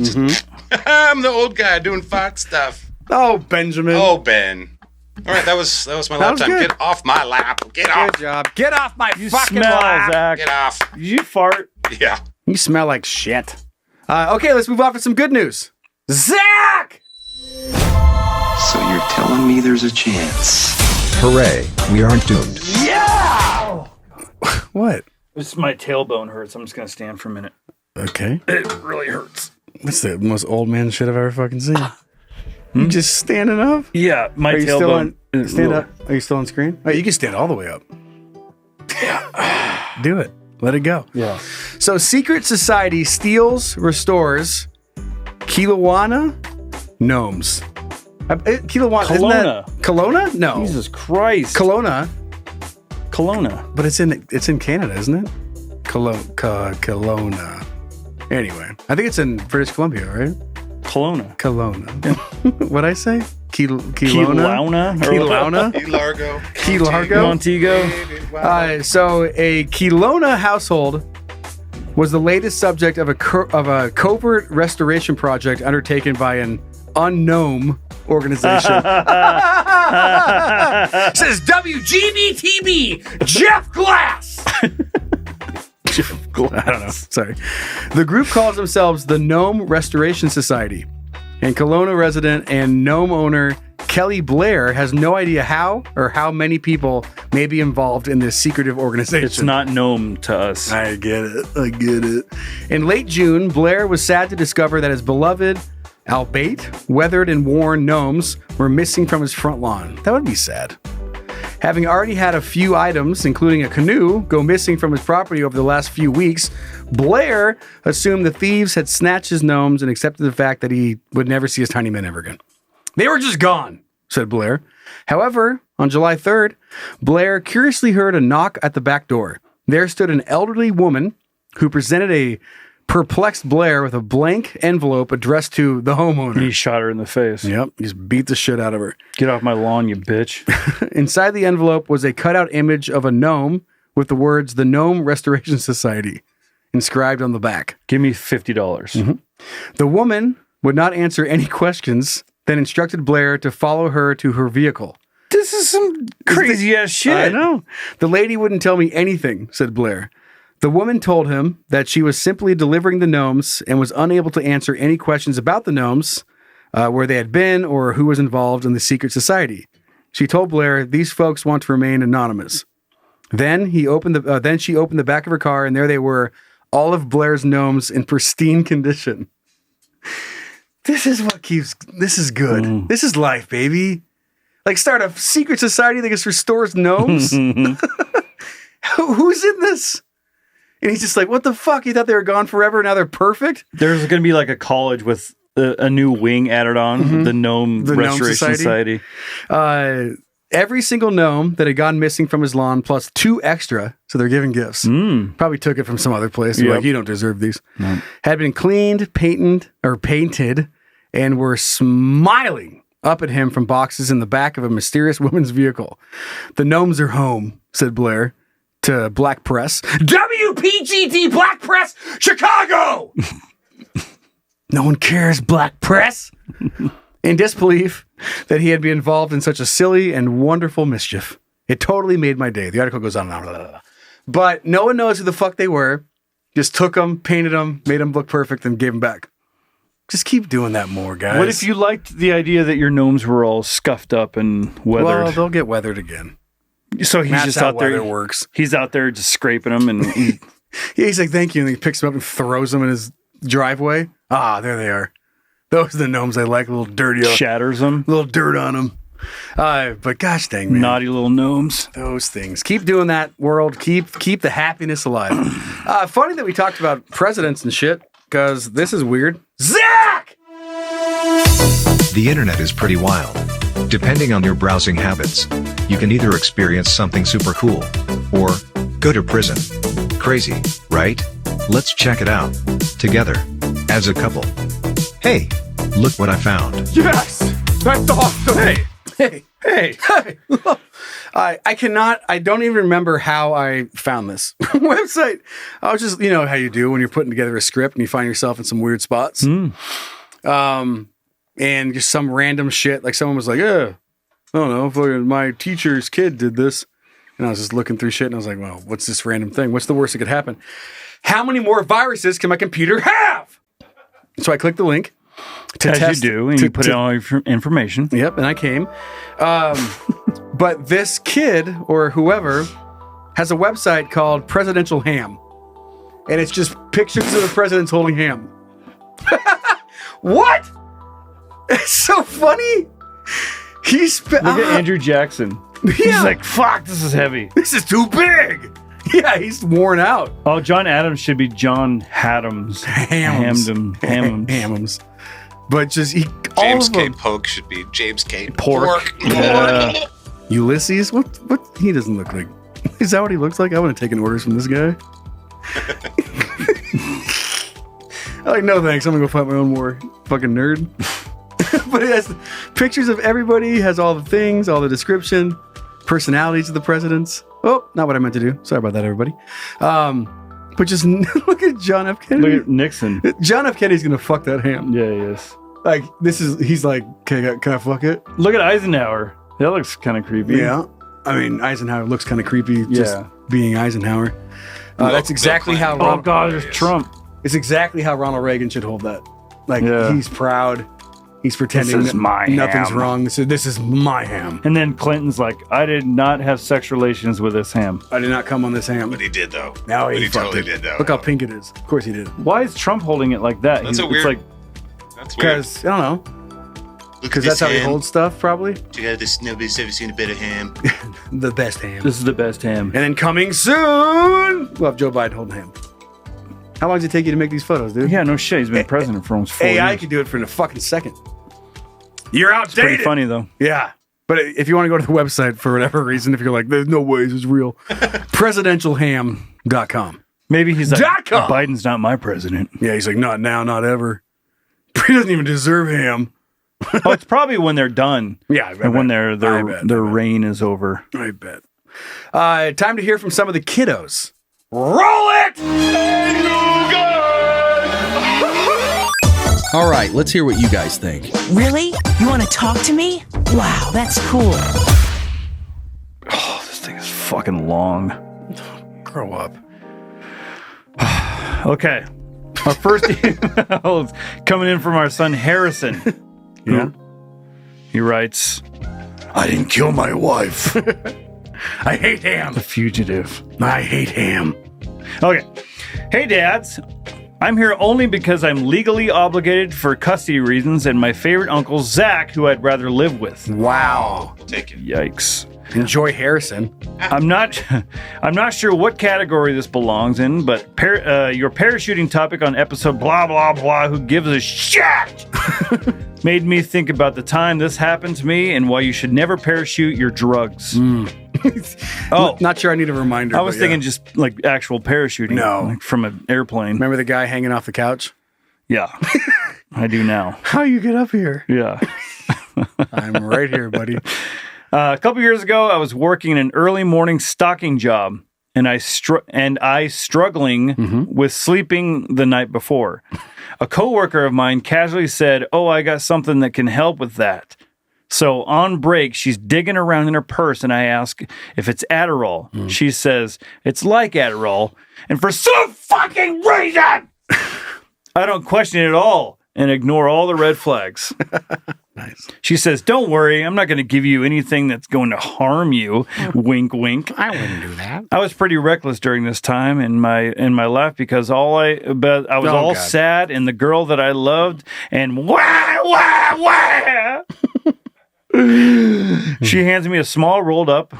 I'm the old guy doing fart stuff. Oh, Benjamin. Oh, Ben. All right, that was my lap time. Get off my lap. Get off. Good job. Get off my fucking smell, lap. Zach. Get off. Did you fart? Yeah. You smell like shit. Okay, let's move on to some good news. Zach! So you're telling me there's a chance? Hooray, we aren't doomed. Yeah! What? This my tailbone hurts. I'm just going to stand for a minute. Okay. It really hurts. That's the most old man shit I've ever fucking seen. You just standing up? Yeah, my tailbone. Stand up. Are you still on screen? Oh, you can stand all the way up. Yeah. Do it. Let it go. Yeah. So, secret society steals, restores Kelowna gnomes. Kelowna. Kelowna. Kelowna? No. Jesus Christ. Kelowna. Kelowna. But it's in Canada, isn't it? Kelowna. Anyway, I think it's in British Columbia, right? Kelowna. What'd I say? Kelowna? Key Largo. Key Largo? Montego. So a Kelowna household was the latest subject of a covert restoration project undertaken by an unknown organization. Says WGBTB Jeff Glass. I don't know. Sorry. The group calls themselves the Gnome Restoration Society. And Kelowna resident and gnome owner Kelly Blair has no idea how or how many people may be involved in this secretive organization. It's not gnome to us. I get it. In late June, Blair was sad to discover that his beloved, albeit weathered and worn gnomes were missing from his front lawn. That would be sad. Having already had a few items, including a canoe, go missing from his property over the last few weeks, Blair assumed the thieves had snatched his gnomes and accepted the fact that he would never see his tiny men ever again. They were just gone, said Blair. However, on July 3rd, Blair curiously heard a knock at the back door. There stood an elderly woman who presented a perplexed Blair with a blank envelope addressed to the homeowner. He shot her in the face. Yep, he just beat the shit out of her. Get off my lawn, you bitch. Inside the envelope was a cutout image of a gnome with the words, the Gnome Restoration Society, inscribed on the back. Give me $50. Mm-hmm. The woman would not answer any questions, then instructed Blair to follow her to her vehicle. This is some crazy ass shit. I know. The lady wouldn't tell me anything, said Blair. The woman told him that she was simply delivering the gnomes and was unable to answer any questions about the gnomes, where they had been or who was involved in the secret society. She told Blair these folks want to remain anonymous. Then she opened the back of her car, and there they were, all of Blair's gnomes in pristine condition. This is good. This is life, baby. Like, start a secret society that just restores gnomes. Who's in this? And he's just like, what the fuck? You thought they were gone forever? Now they're perfect? There's going to be like a college with a new wing added on, the Gnome Restoration Society. Every single gnome that had gone missing from his lawn, plus 2 extra, so they're giving gifts. Probably took it from some other place. Like, you don't deserve these. No. Had been cleaned, painted, and were smiling up at him from boxes in the back of a mysterious woman's vehicle. The gnomes are home, said Blair to Black Press. WPGT Black Press, Chicago! No one cares, Black Press. In disbelief that he had been involved in such a silly and wonderful mischief. It totally made my day. The article goes on and on. But no one knows who the fuck they were. Just took them, painted them, made them look perfect, and gave them back. Just keep doing that more, guys. What if you liked the idea that your gnomes were all scuffed up and weathered? Well, they'll get weathered again. So he's just out there. Works. He's out there just scraping them, and he's like, "Thank you," and he picks them up and throws them in his driveway. Ah, there they are. Those are the gnomes I like. A little dirty. Shatters them. A little dirt on them. But gosh dang, man. Naughty little gnomes. Those things. Keep doing that, world. Keep the happiness alive. Funny that we talked about presidents and shit, because this is weird. Zach! The internet is pretty wild. Depending on your browsing habits, you can either experience something super cool or go to prison. Crazy, right? Let's check it out together as a couple. Hey, look what I found. Yes! That's awesome! Hey! I don't even remember how I found this website. I was just, you know how you do when you're putting together a script and you find yourself in some weird spots. And just some random shit. Like someone was like, yeah, I don't know, fucking my teacher's kid did this. And I was just looking through shit and I was like, well, what's this random thing? What's the worst that could happen? How many more viruses can my computer have? So I clicked the link. As you do, and you put in all your information. Yep, and I came. But this kid, or whoever, has a website called Presidential Ham. And it's just pictures of the presidents holding ham. What? It's so funny. Look at Andrew Jackson. Yeah. He's like, fuck, this is heavy. This is too big. Yeah, he's worn out. Oh, John Adams should be John Haddams. Hammums. But just James K. Polk should be James K. Pork. Ulysses? What? He doesn't look like Is that what he looks like? I want to take orders from this guy. I'm like, no thanks. I'm gonna go fight my own war. Fucking nerd. But it has pictures of everybody, has all the things, all the description, personalities of the presidents. Oh, not what I meant to do. Sorry about that, everybody. But just look at John F. Kennedy. Look at Nixon. John F. Kennedy's gonna fuck that ham. Yeah, he is. Like, he's like, can I fuck it? Look at Eisenhower. That looks kind of creepy. Yeah. I mean, Eisenhower looks kind of creepy just being Eisenhower. That's exactly how Ronald... Oh, God, there's Trump. It's exactly how Ronald Reagan should hold that. Like, he's proud. He's pretending that nothing's wrong. So this is my ham. And then Clinton's like, I did not have sex relations with this ham. I did not come on this ham. But he did, though. No, he totally did, though. Look how pink it is. Of course he did. Why is Trump holding it like that? That's weird. It's like, that's weird. Because, I don't know. Because that's how he holds stuff, probably. Check out this. Nobody's ever seen a better ham. The best ham. This is the best ham. And then coming soon, we'll have Joe Biden holding ham. How long does it take you to make these photos, dude? Yeah, no shit. He's been president for almost 4 years. AI could do it for in a fucking second. You're outdated. It's pretty funny, though. Yeah. But if you want to go to the website for whatever reason, if you're like, there's no way this is real, presidentialham.com. Maybe he's like, Biden's not my president. Yeah, he's like, not now, not ever. He doesn't even deserve ham. Oh, it's probably when they're done. Yeah. And when their reign is over. I bet. Time to hear from some of the kiddos. Roll it! All right, let's hear what you guys think. Really? You want to talk to me? Wow, that's cool. Oh, this thing is fucking long. Grow up. Okay. Our first email is coming in from our son Harrison. Yeah. He writes, I didn't kill my wife. I hate ham. The fugitive. I hate ham. Okay. Hey, dads. I'm here only because I'm legally obligated for custody reasons and my favorite uncle, Zach, who I'd rather live with. Wow. Take it. Yikes. Enjoy Harrison. I'm not sure what category this belongs in, but your parachuting topic on episode blah, blah, blah, who gives a shit, made me think about the time this happened to me and why you should never parachute your drugs. Oh, not sure I need a reminder. I was thinking just like actual parachuting. No. Like from an airplane. Remember the guy hanging off the couch? Yeah. I do now. How you get up here? Yeah. I'm right here, buddy. A couple years ago, I was working an early morning stocking job, and I struggling with sleeping the night before. A coworker of mine casually said, "Oh, I got something that can help with that." So on break, she's digging around in her purse, and I ask if it's Adderall. She says it's like Adderall, and for some fucking reason, I don't question it at all and ignore all the red flags. Nice. She says, "Don't worry, I'm not going to give you anything that's going to harm you." Wink, wink. I wouldn't do that. I was pretty reckless during this time in my life because I was all sad and the girl that I loved and wah. She hands me a small rolled up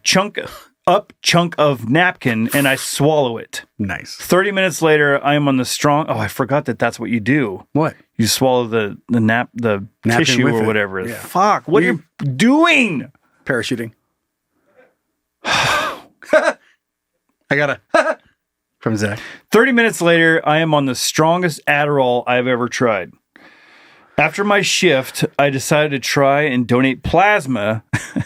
chunk of napkin and I swallow it. Nice. 30 minutes later, I am on the strong. Oh, I forgot that's what you do. What? You swallow the napkin tissue or whatever. Yeah. Fuck! What are you doing? Parachuting. I got a from Zach. 30 minutes later, I am on the strongest Adderall I've ever tried. After my shift, I decided to try and donate plasma,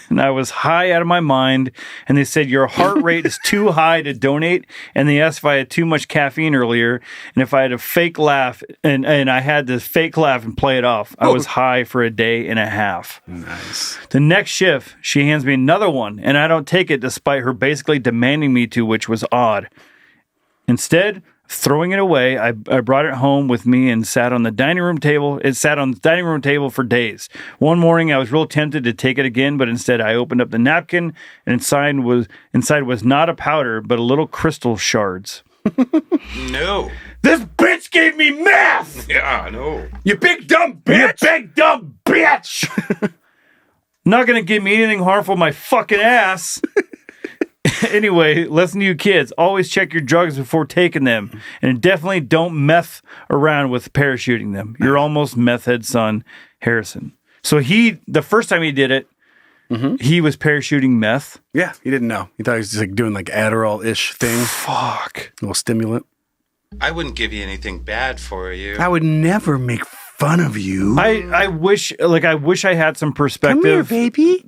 and I was high out of my mind, and they said, your heart rate is too high to donate, and they asked if I had too much caffeine earlier, and if I had a fake laugh, and I had to fake laugh and play it off. I was high for a day and a half. Nice. The next shift, she hands me another one, and I don't take it despite her basically demanding me to, which was odd. Instead, throwing it away, I brought it home with me and sat on the dining room table. It sat on the dining room table for days. One morning, I was real tempted to take it again, but instead I opened up the napkin, and inside was not a powder, but a little crystal shards. No. This bitch gave me meth! Yeah, I know. You big dumb bitch! You big dumb bitch! Not gonna give me anything harmful in my fucking ass. Anyway, listen to you kids. Always check your drugs before taking them. And definitely don't meth around with parachuting them. Your almost meth head son, Harrison. So the first time he did it, he was parachuting meth. Yeah, he didn't know. He thought he was just like doing like Adderall-ish thing. Fuck. A little stimulant. I wouldn't give you anything bad for you. I would never make fun of you. I wish I had some perspective. Come here, baby.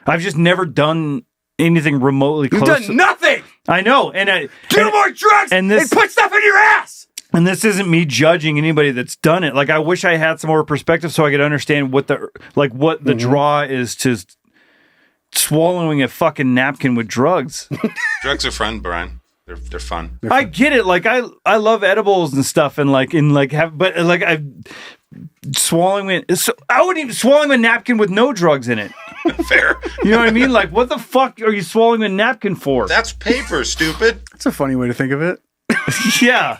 I've just never done anything remotely close. You've done nothing. I know, and do more drugs and put stuff in your ass. And this isn't me judging anybody that's done it. Like, I wish I had some more perspective so I could understand what the draw is to swallowing a fucking napkin with drugs. Drugs are fun, Brian. They're fun. I get it. Like, I love edibles and stuff, and swallowing it. So I wouldn't even swallowing a napkin with no drugs in it. Fair. You know what I mean? Like, what the fuck are you swallowing a napkin for? That's paper, stupid. That's a funny way to think of it. Yeah.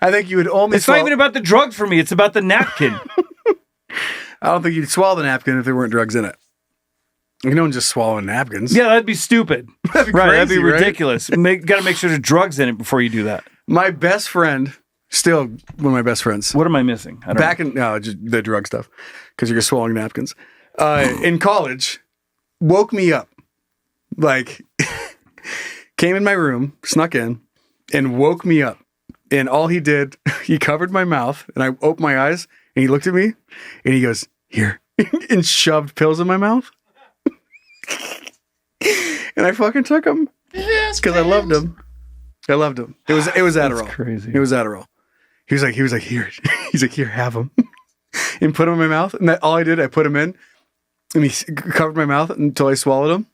I think you would only. It's not even about the drugs for me. It's about the napkin. I don't think you'd swallow the napkin if there weren't drugs in it. You don't just swallow napkins. Yeah, that'd be stupid. That'd be right, crazy, that'd be right? ridiculous. Got to make sure there's drugs in it before you do that. My best friend, still one of my best friends. What am I missing? I don't know. Just the drug stuff, because you're swallowing napkins. In college, woke me up, like came in my room, snuck in, and woke me up. And all he did, he covered my mouth, and I opened my eyes, and he looked at me, and he goes, "Here," and shoved pills in my mouth. And I fucking took them because I loved him. I loved him. It was Adderall. That's crazy. It was Adderall. He was like, here. He's like, here, have them, and put them in my mouth. And all I did, I put them in, and he covered my mouth until I swallowed them.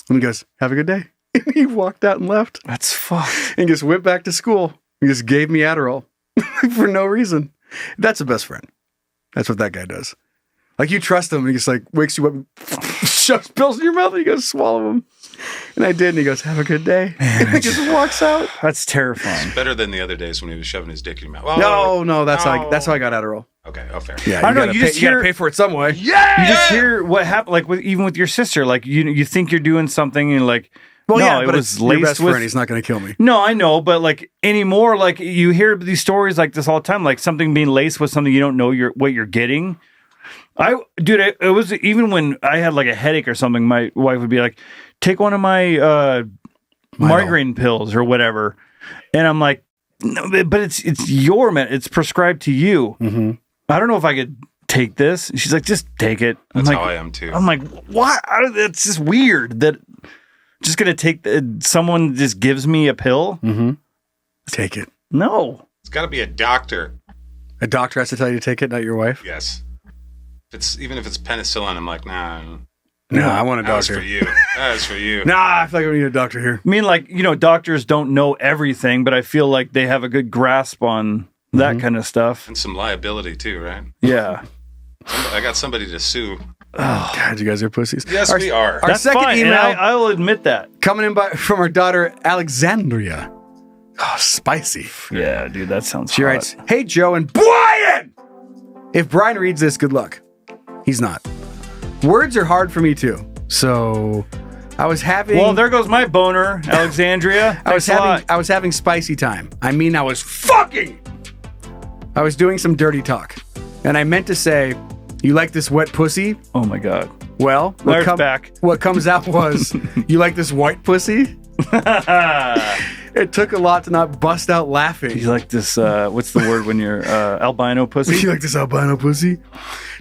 And he goes, "Have a good day." And he walked out and left. That's fucked. And just went back to school. He just gave me Adderall for no reason. That's a best friend. That's what that guy does. Like, you trust him, and he just like wakes you up, and shoves pills in your mouth, and you go swallow them. And I did, and he goes, "Have a good day." Man, and he just walks out. That's terrifying. It's better than the other days when he was shoving his dick in your mouth. Well, No, that's how I got Adderall. Okay, fair. Yeah, I don't know. You gotta pay for it some way. Yeah, you just hear what happened. Like even with your sister, like you think you're doing something, and like, well, no, yeah, but it was it's laced your best with. friend. He's not going to kill me. No, I know, but like anymore, like you hear these stories like this all the time, like something being laced with something you don't know what you're getting. It was even when I had like a headache or something, my wife would be like, "Take one of my migraine pills or whatever," and I'm like, "No, but it's your man. It's prescribed to you. Mm-hmm. I don't know if I could take this." And she's like, "Just take it." That's like, how I am too. I'm like, "What? It's just weird that just gonna take someone just gives me a pill. Mm-hmm. Take it. No, it's got to be a doctor. A doctor has to tell you to take it, not your wife. Yes. Even if it's penicillin, I'm like, nah. No, I want a doctor. That's for you. That's for you. Nah, I feel like we need a doctor here. I mean, like, doctors don't know everything, but I feel like they have a good grasp on that kind of stuff. And some liability too, right? Yeah. I got somebody to sue. Oh, God, you guys are pussies. Yes, we are. Our That's second fine, email, and I will admit that. coming in from our daughter, Alexandria. Oh, spicy. Yeah, dude, that sounds She hot. writes, "Hey, Joe and Brian! If Brian reads this, good luck." He's not. Words are hard for me, too. So, I was having... Well, there goes my boner, Alexandria. I was having spicy time. I mean, I was doing some dirty talk. And I meant to say, "You like this wet pussy?" Oh, my God. Well, what comes out was, "You like this white pussy?" It took a lot to not bust out laughing. You like this, what's the word when you're albino pussy? You like this albino pussy?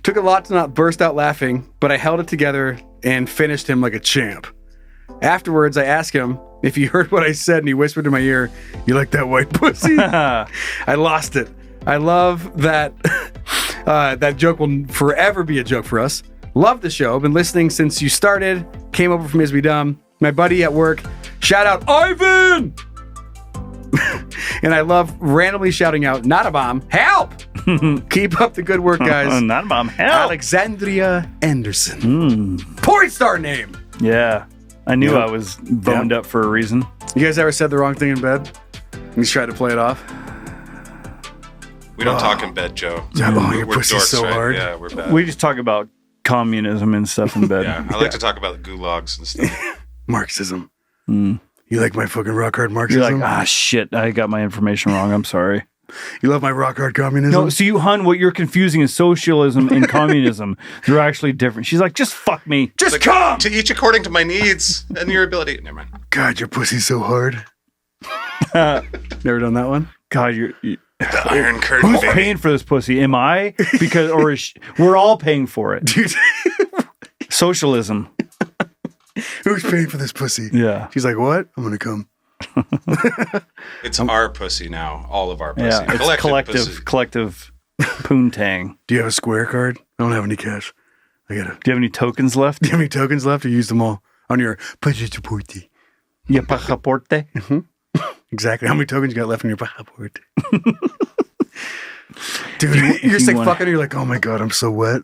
Took a lot to not burst out laughing, but I held it together and finished him like a champ. Afterwards, I asked him if he heard what I said, and he whispered in my ear, "You like that white pussy?" I lost it. I love that. That joke will forever be a joke for us. Love the show. Been listening since you started. Came over from Isby Dumb. My buddy at work. Shout out Ivan! And I love randomly shouting out, "Not a bomb, help!" Keep up the good work, guys. Not a bomb, help! Alexandria Anderson. Porn star name. Yeah. I knew I was boned up for a reason. You guys ever said the wrong thing in bed? And you tried to play it off? We don't talk in bed, Joe. Oh, your We're pussy's dorks, so right? hard. Yeah, we're bad. We just talk about communism and stuff in bed. Yeah, I like to talk about the gulags and stuff. Marxism. You like my fucking rock hard You're Marxism? like, shit, I got my information wrong. I'm sorry. You love my rock hard communism? No, so hun, what you're confusing is socialism and communism. They're actually different. She's like, just fuck me. Just come! To each according to my needs and your ability. Never mind. God, your pussy's so hard. Never done that one? God, the Iron Curtain. Who's paying for this pussy? Am I? Because we're all paying for it. Dude. Socialism. Who's paying for this pussy? Yeah. She's like, what? I'm going to come. It's our pussy now. All of our pussy. Yeah, it's collective poontang. Do you have a Square card? I don't have any cash. I got it. Do you have any tokens left? Do you have any tokens left? Or use them all on your pasaporte? Your pasaporte? Exactly. How many tokens you got left on your passport? Dude, you're just like fucking, you're like, oh my God, I'm so wet.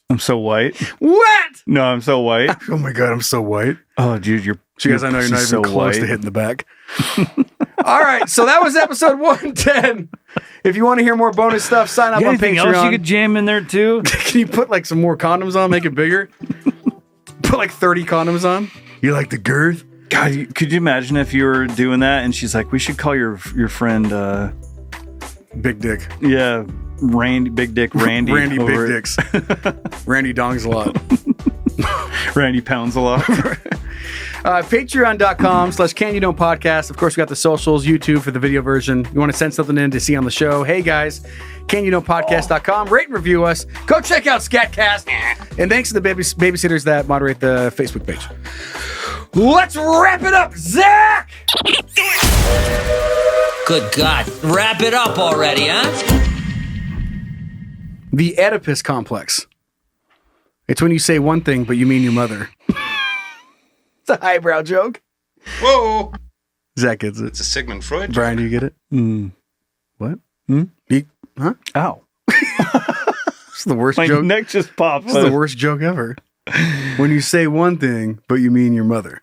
I'm so white. Wet? No, I'm so white. Oh my God, I'm so white. Oh, dude, so you guys, I know you're not even so close white. to hitting the back. All right, so that was episode 110. If you want to hear more bonus stuff, sign up on anything Patreon. else you could jam in there too? Can you put like some more condoms on, make it bigger? Put like 30 condoms on? You like the girth? God, could you imagine if you were doing that and she's like, we should call your friend Big Dick. Yeah, Randy, Big Dick Randy. Randy Big Dicks. Randy dongs a lot. Randy pounds a lot. Patreon.com/CanYouKnowPodcast. Of course, we got the socials, YouTube for the video version. You want to send something in to see on the show? Hey guys, CanYouKnowPodcast.com. Rate and review us. Go check out Scatcast. And thanks to the babysitters that moderate the Facebook page. Let's wrap it up, Zach! Good God. Wrap it up already, huh? The Oedipus complex. It's when you say one thing, but you mean your mother. It's a highbrow joke. Whoa. Zach gets it. It's a Sigmund Freud joke. Brian, do you get it? What? Huh? Ow. It's the worst My joke. neck just popped. This is the worst joke ever. When you say one thing, but you mean your mother.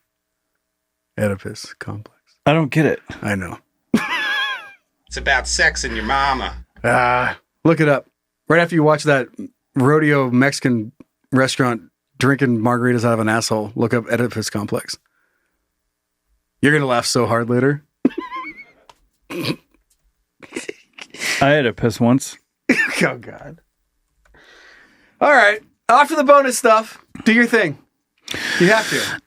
Oedipus complex. I don't get it. I know. It's about sex and your mama. Look it up. Right after you watch that rodeo Mexican restaurant drinking margaritas out of an asshole, look up Oedipus complex. You're going to laugh so hard later. I had a piss once. Oh, God. All right. Off to the bonus stuff. Do your thing. You have to.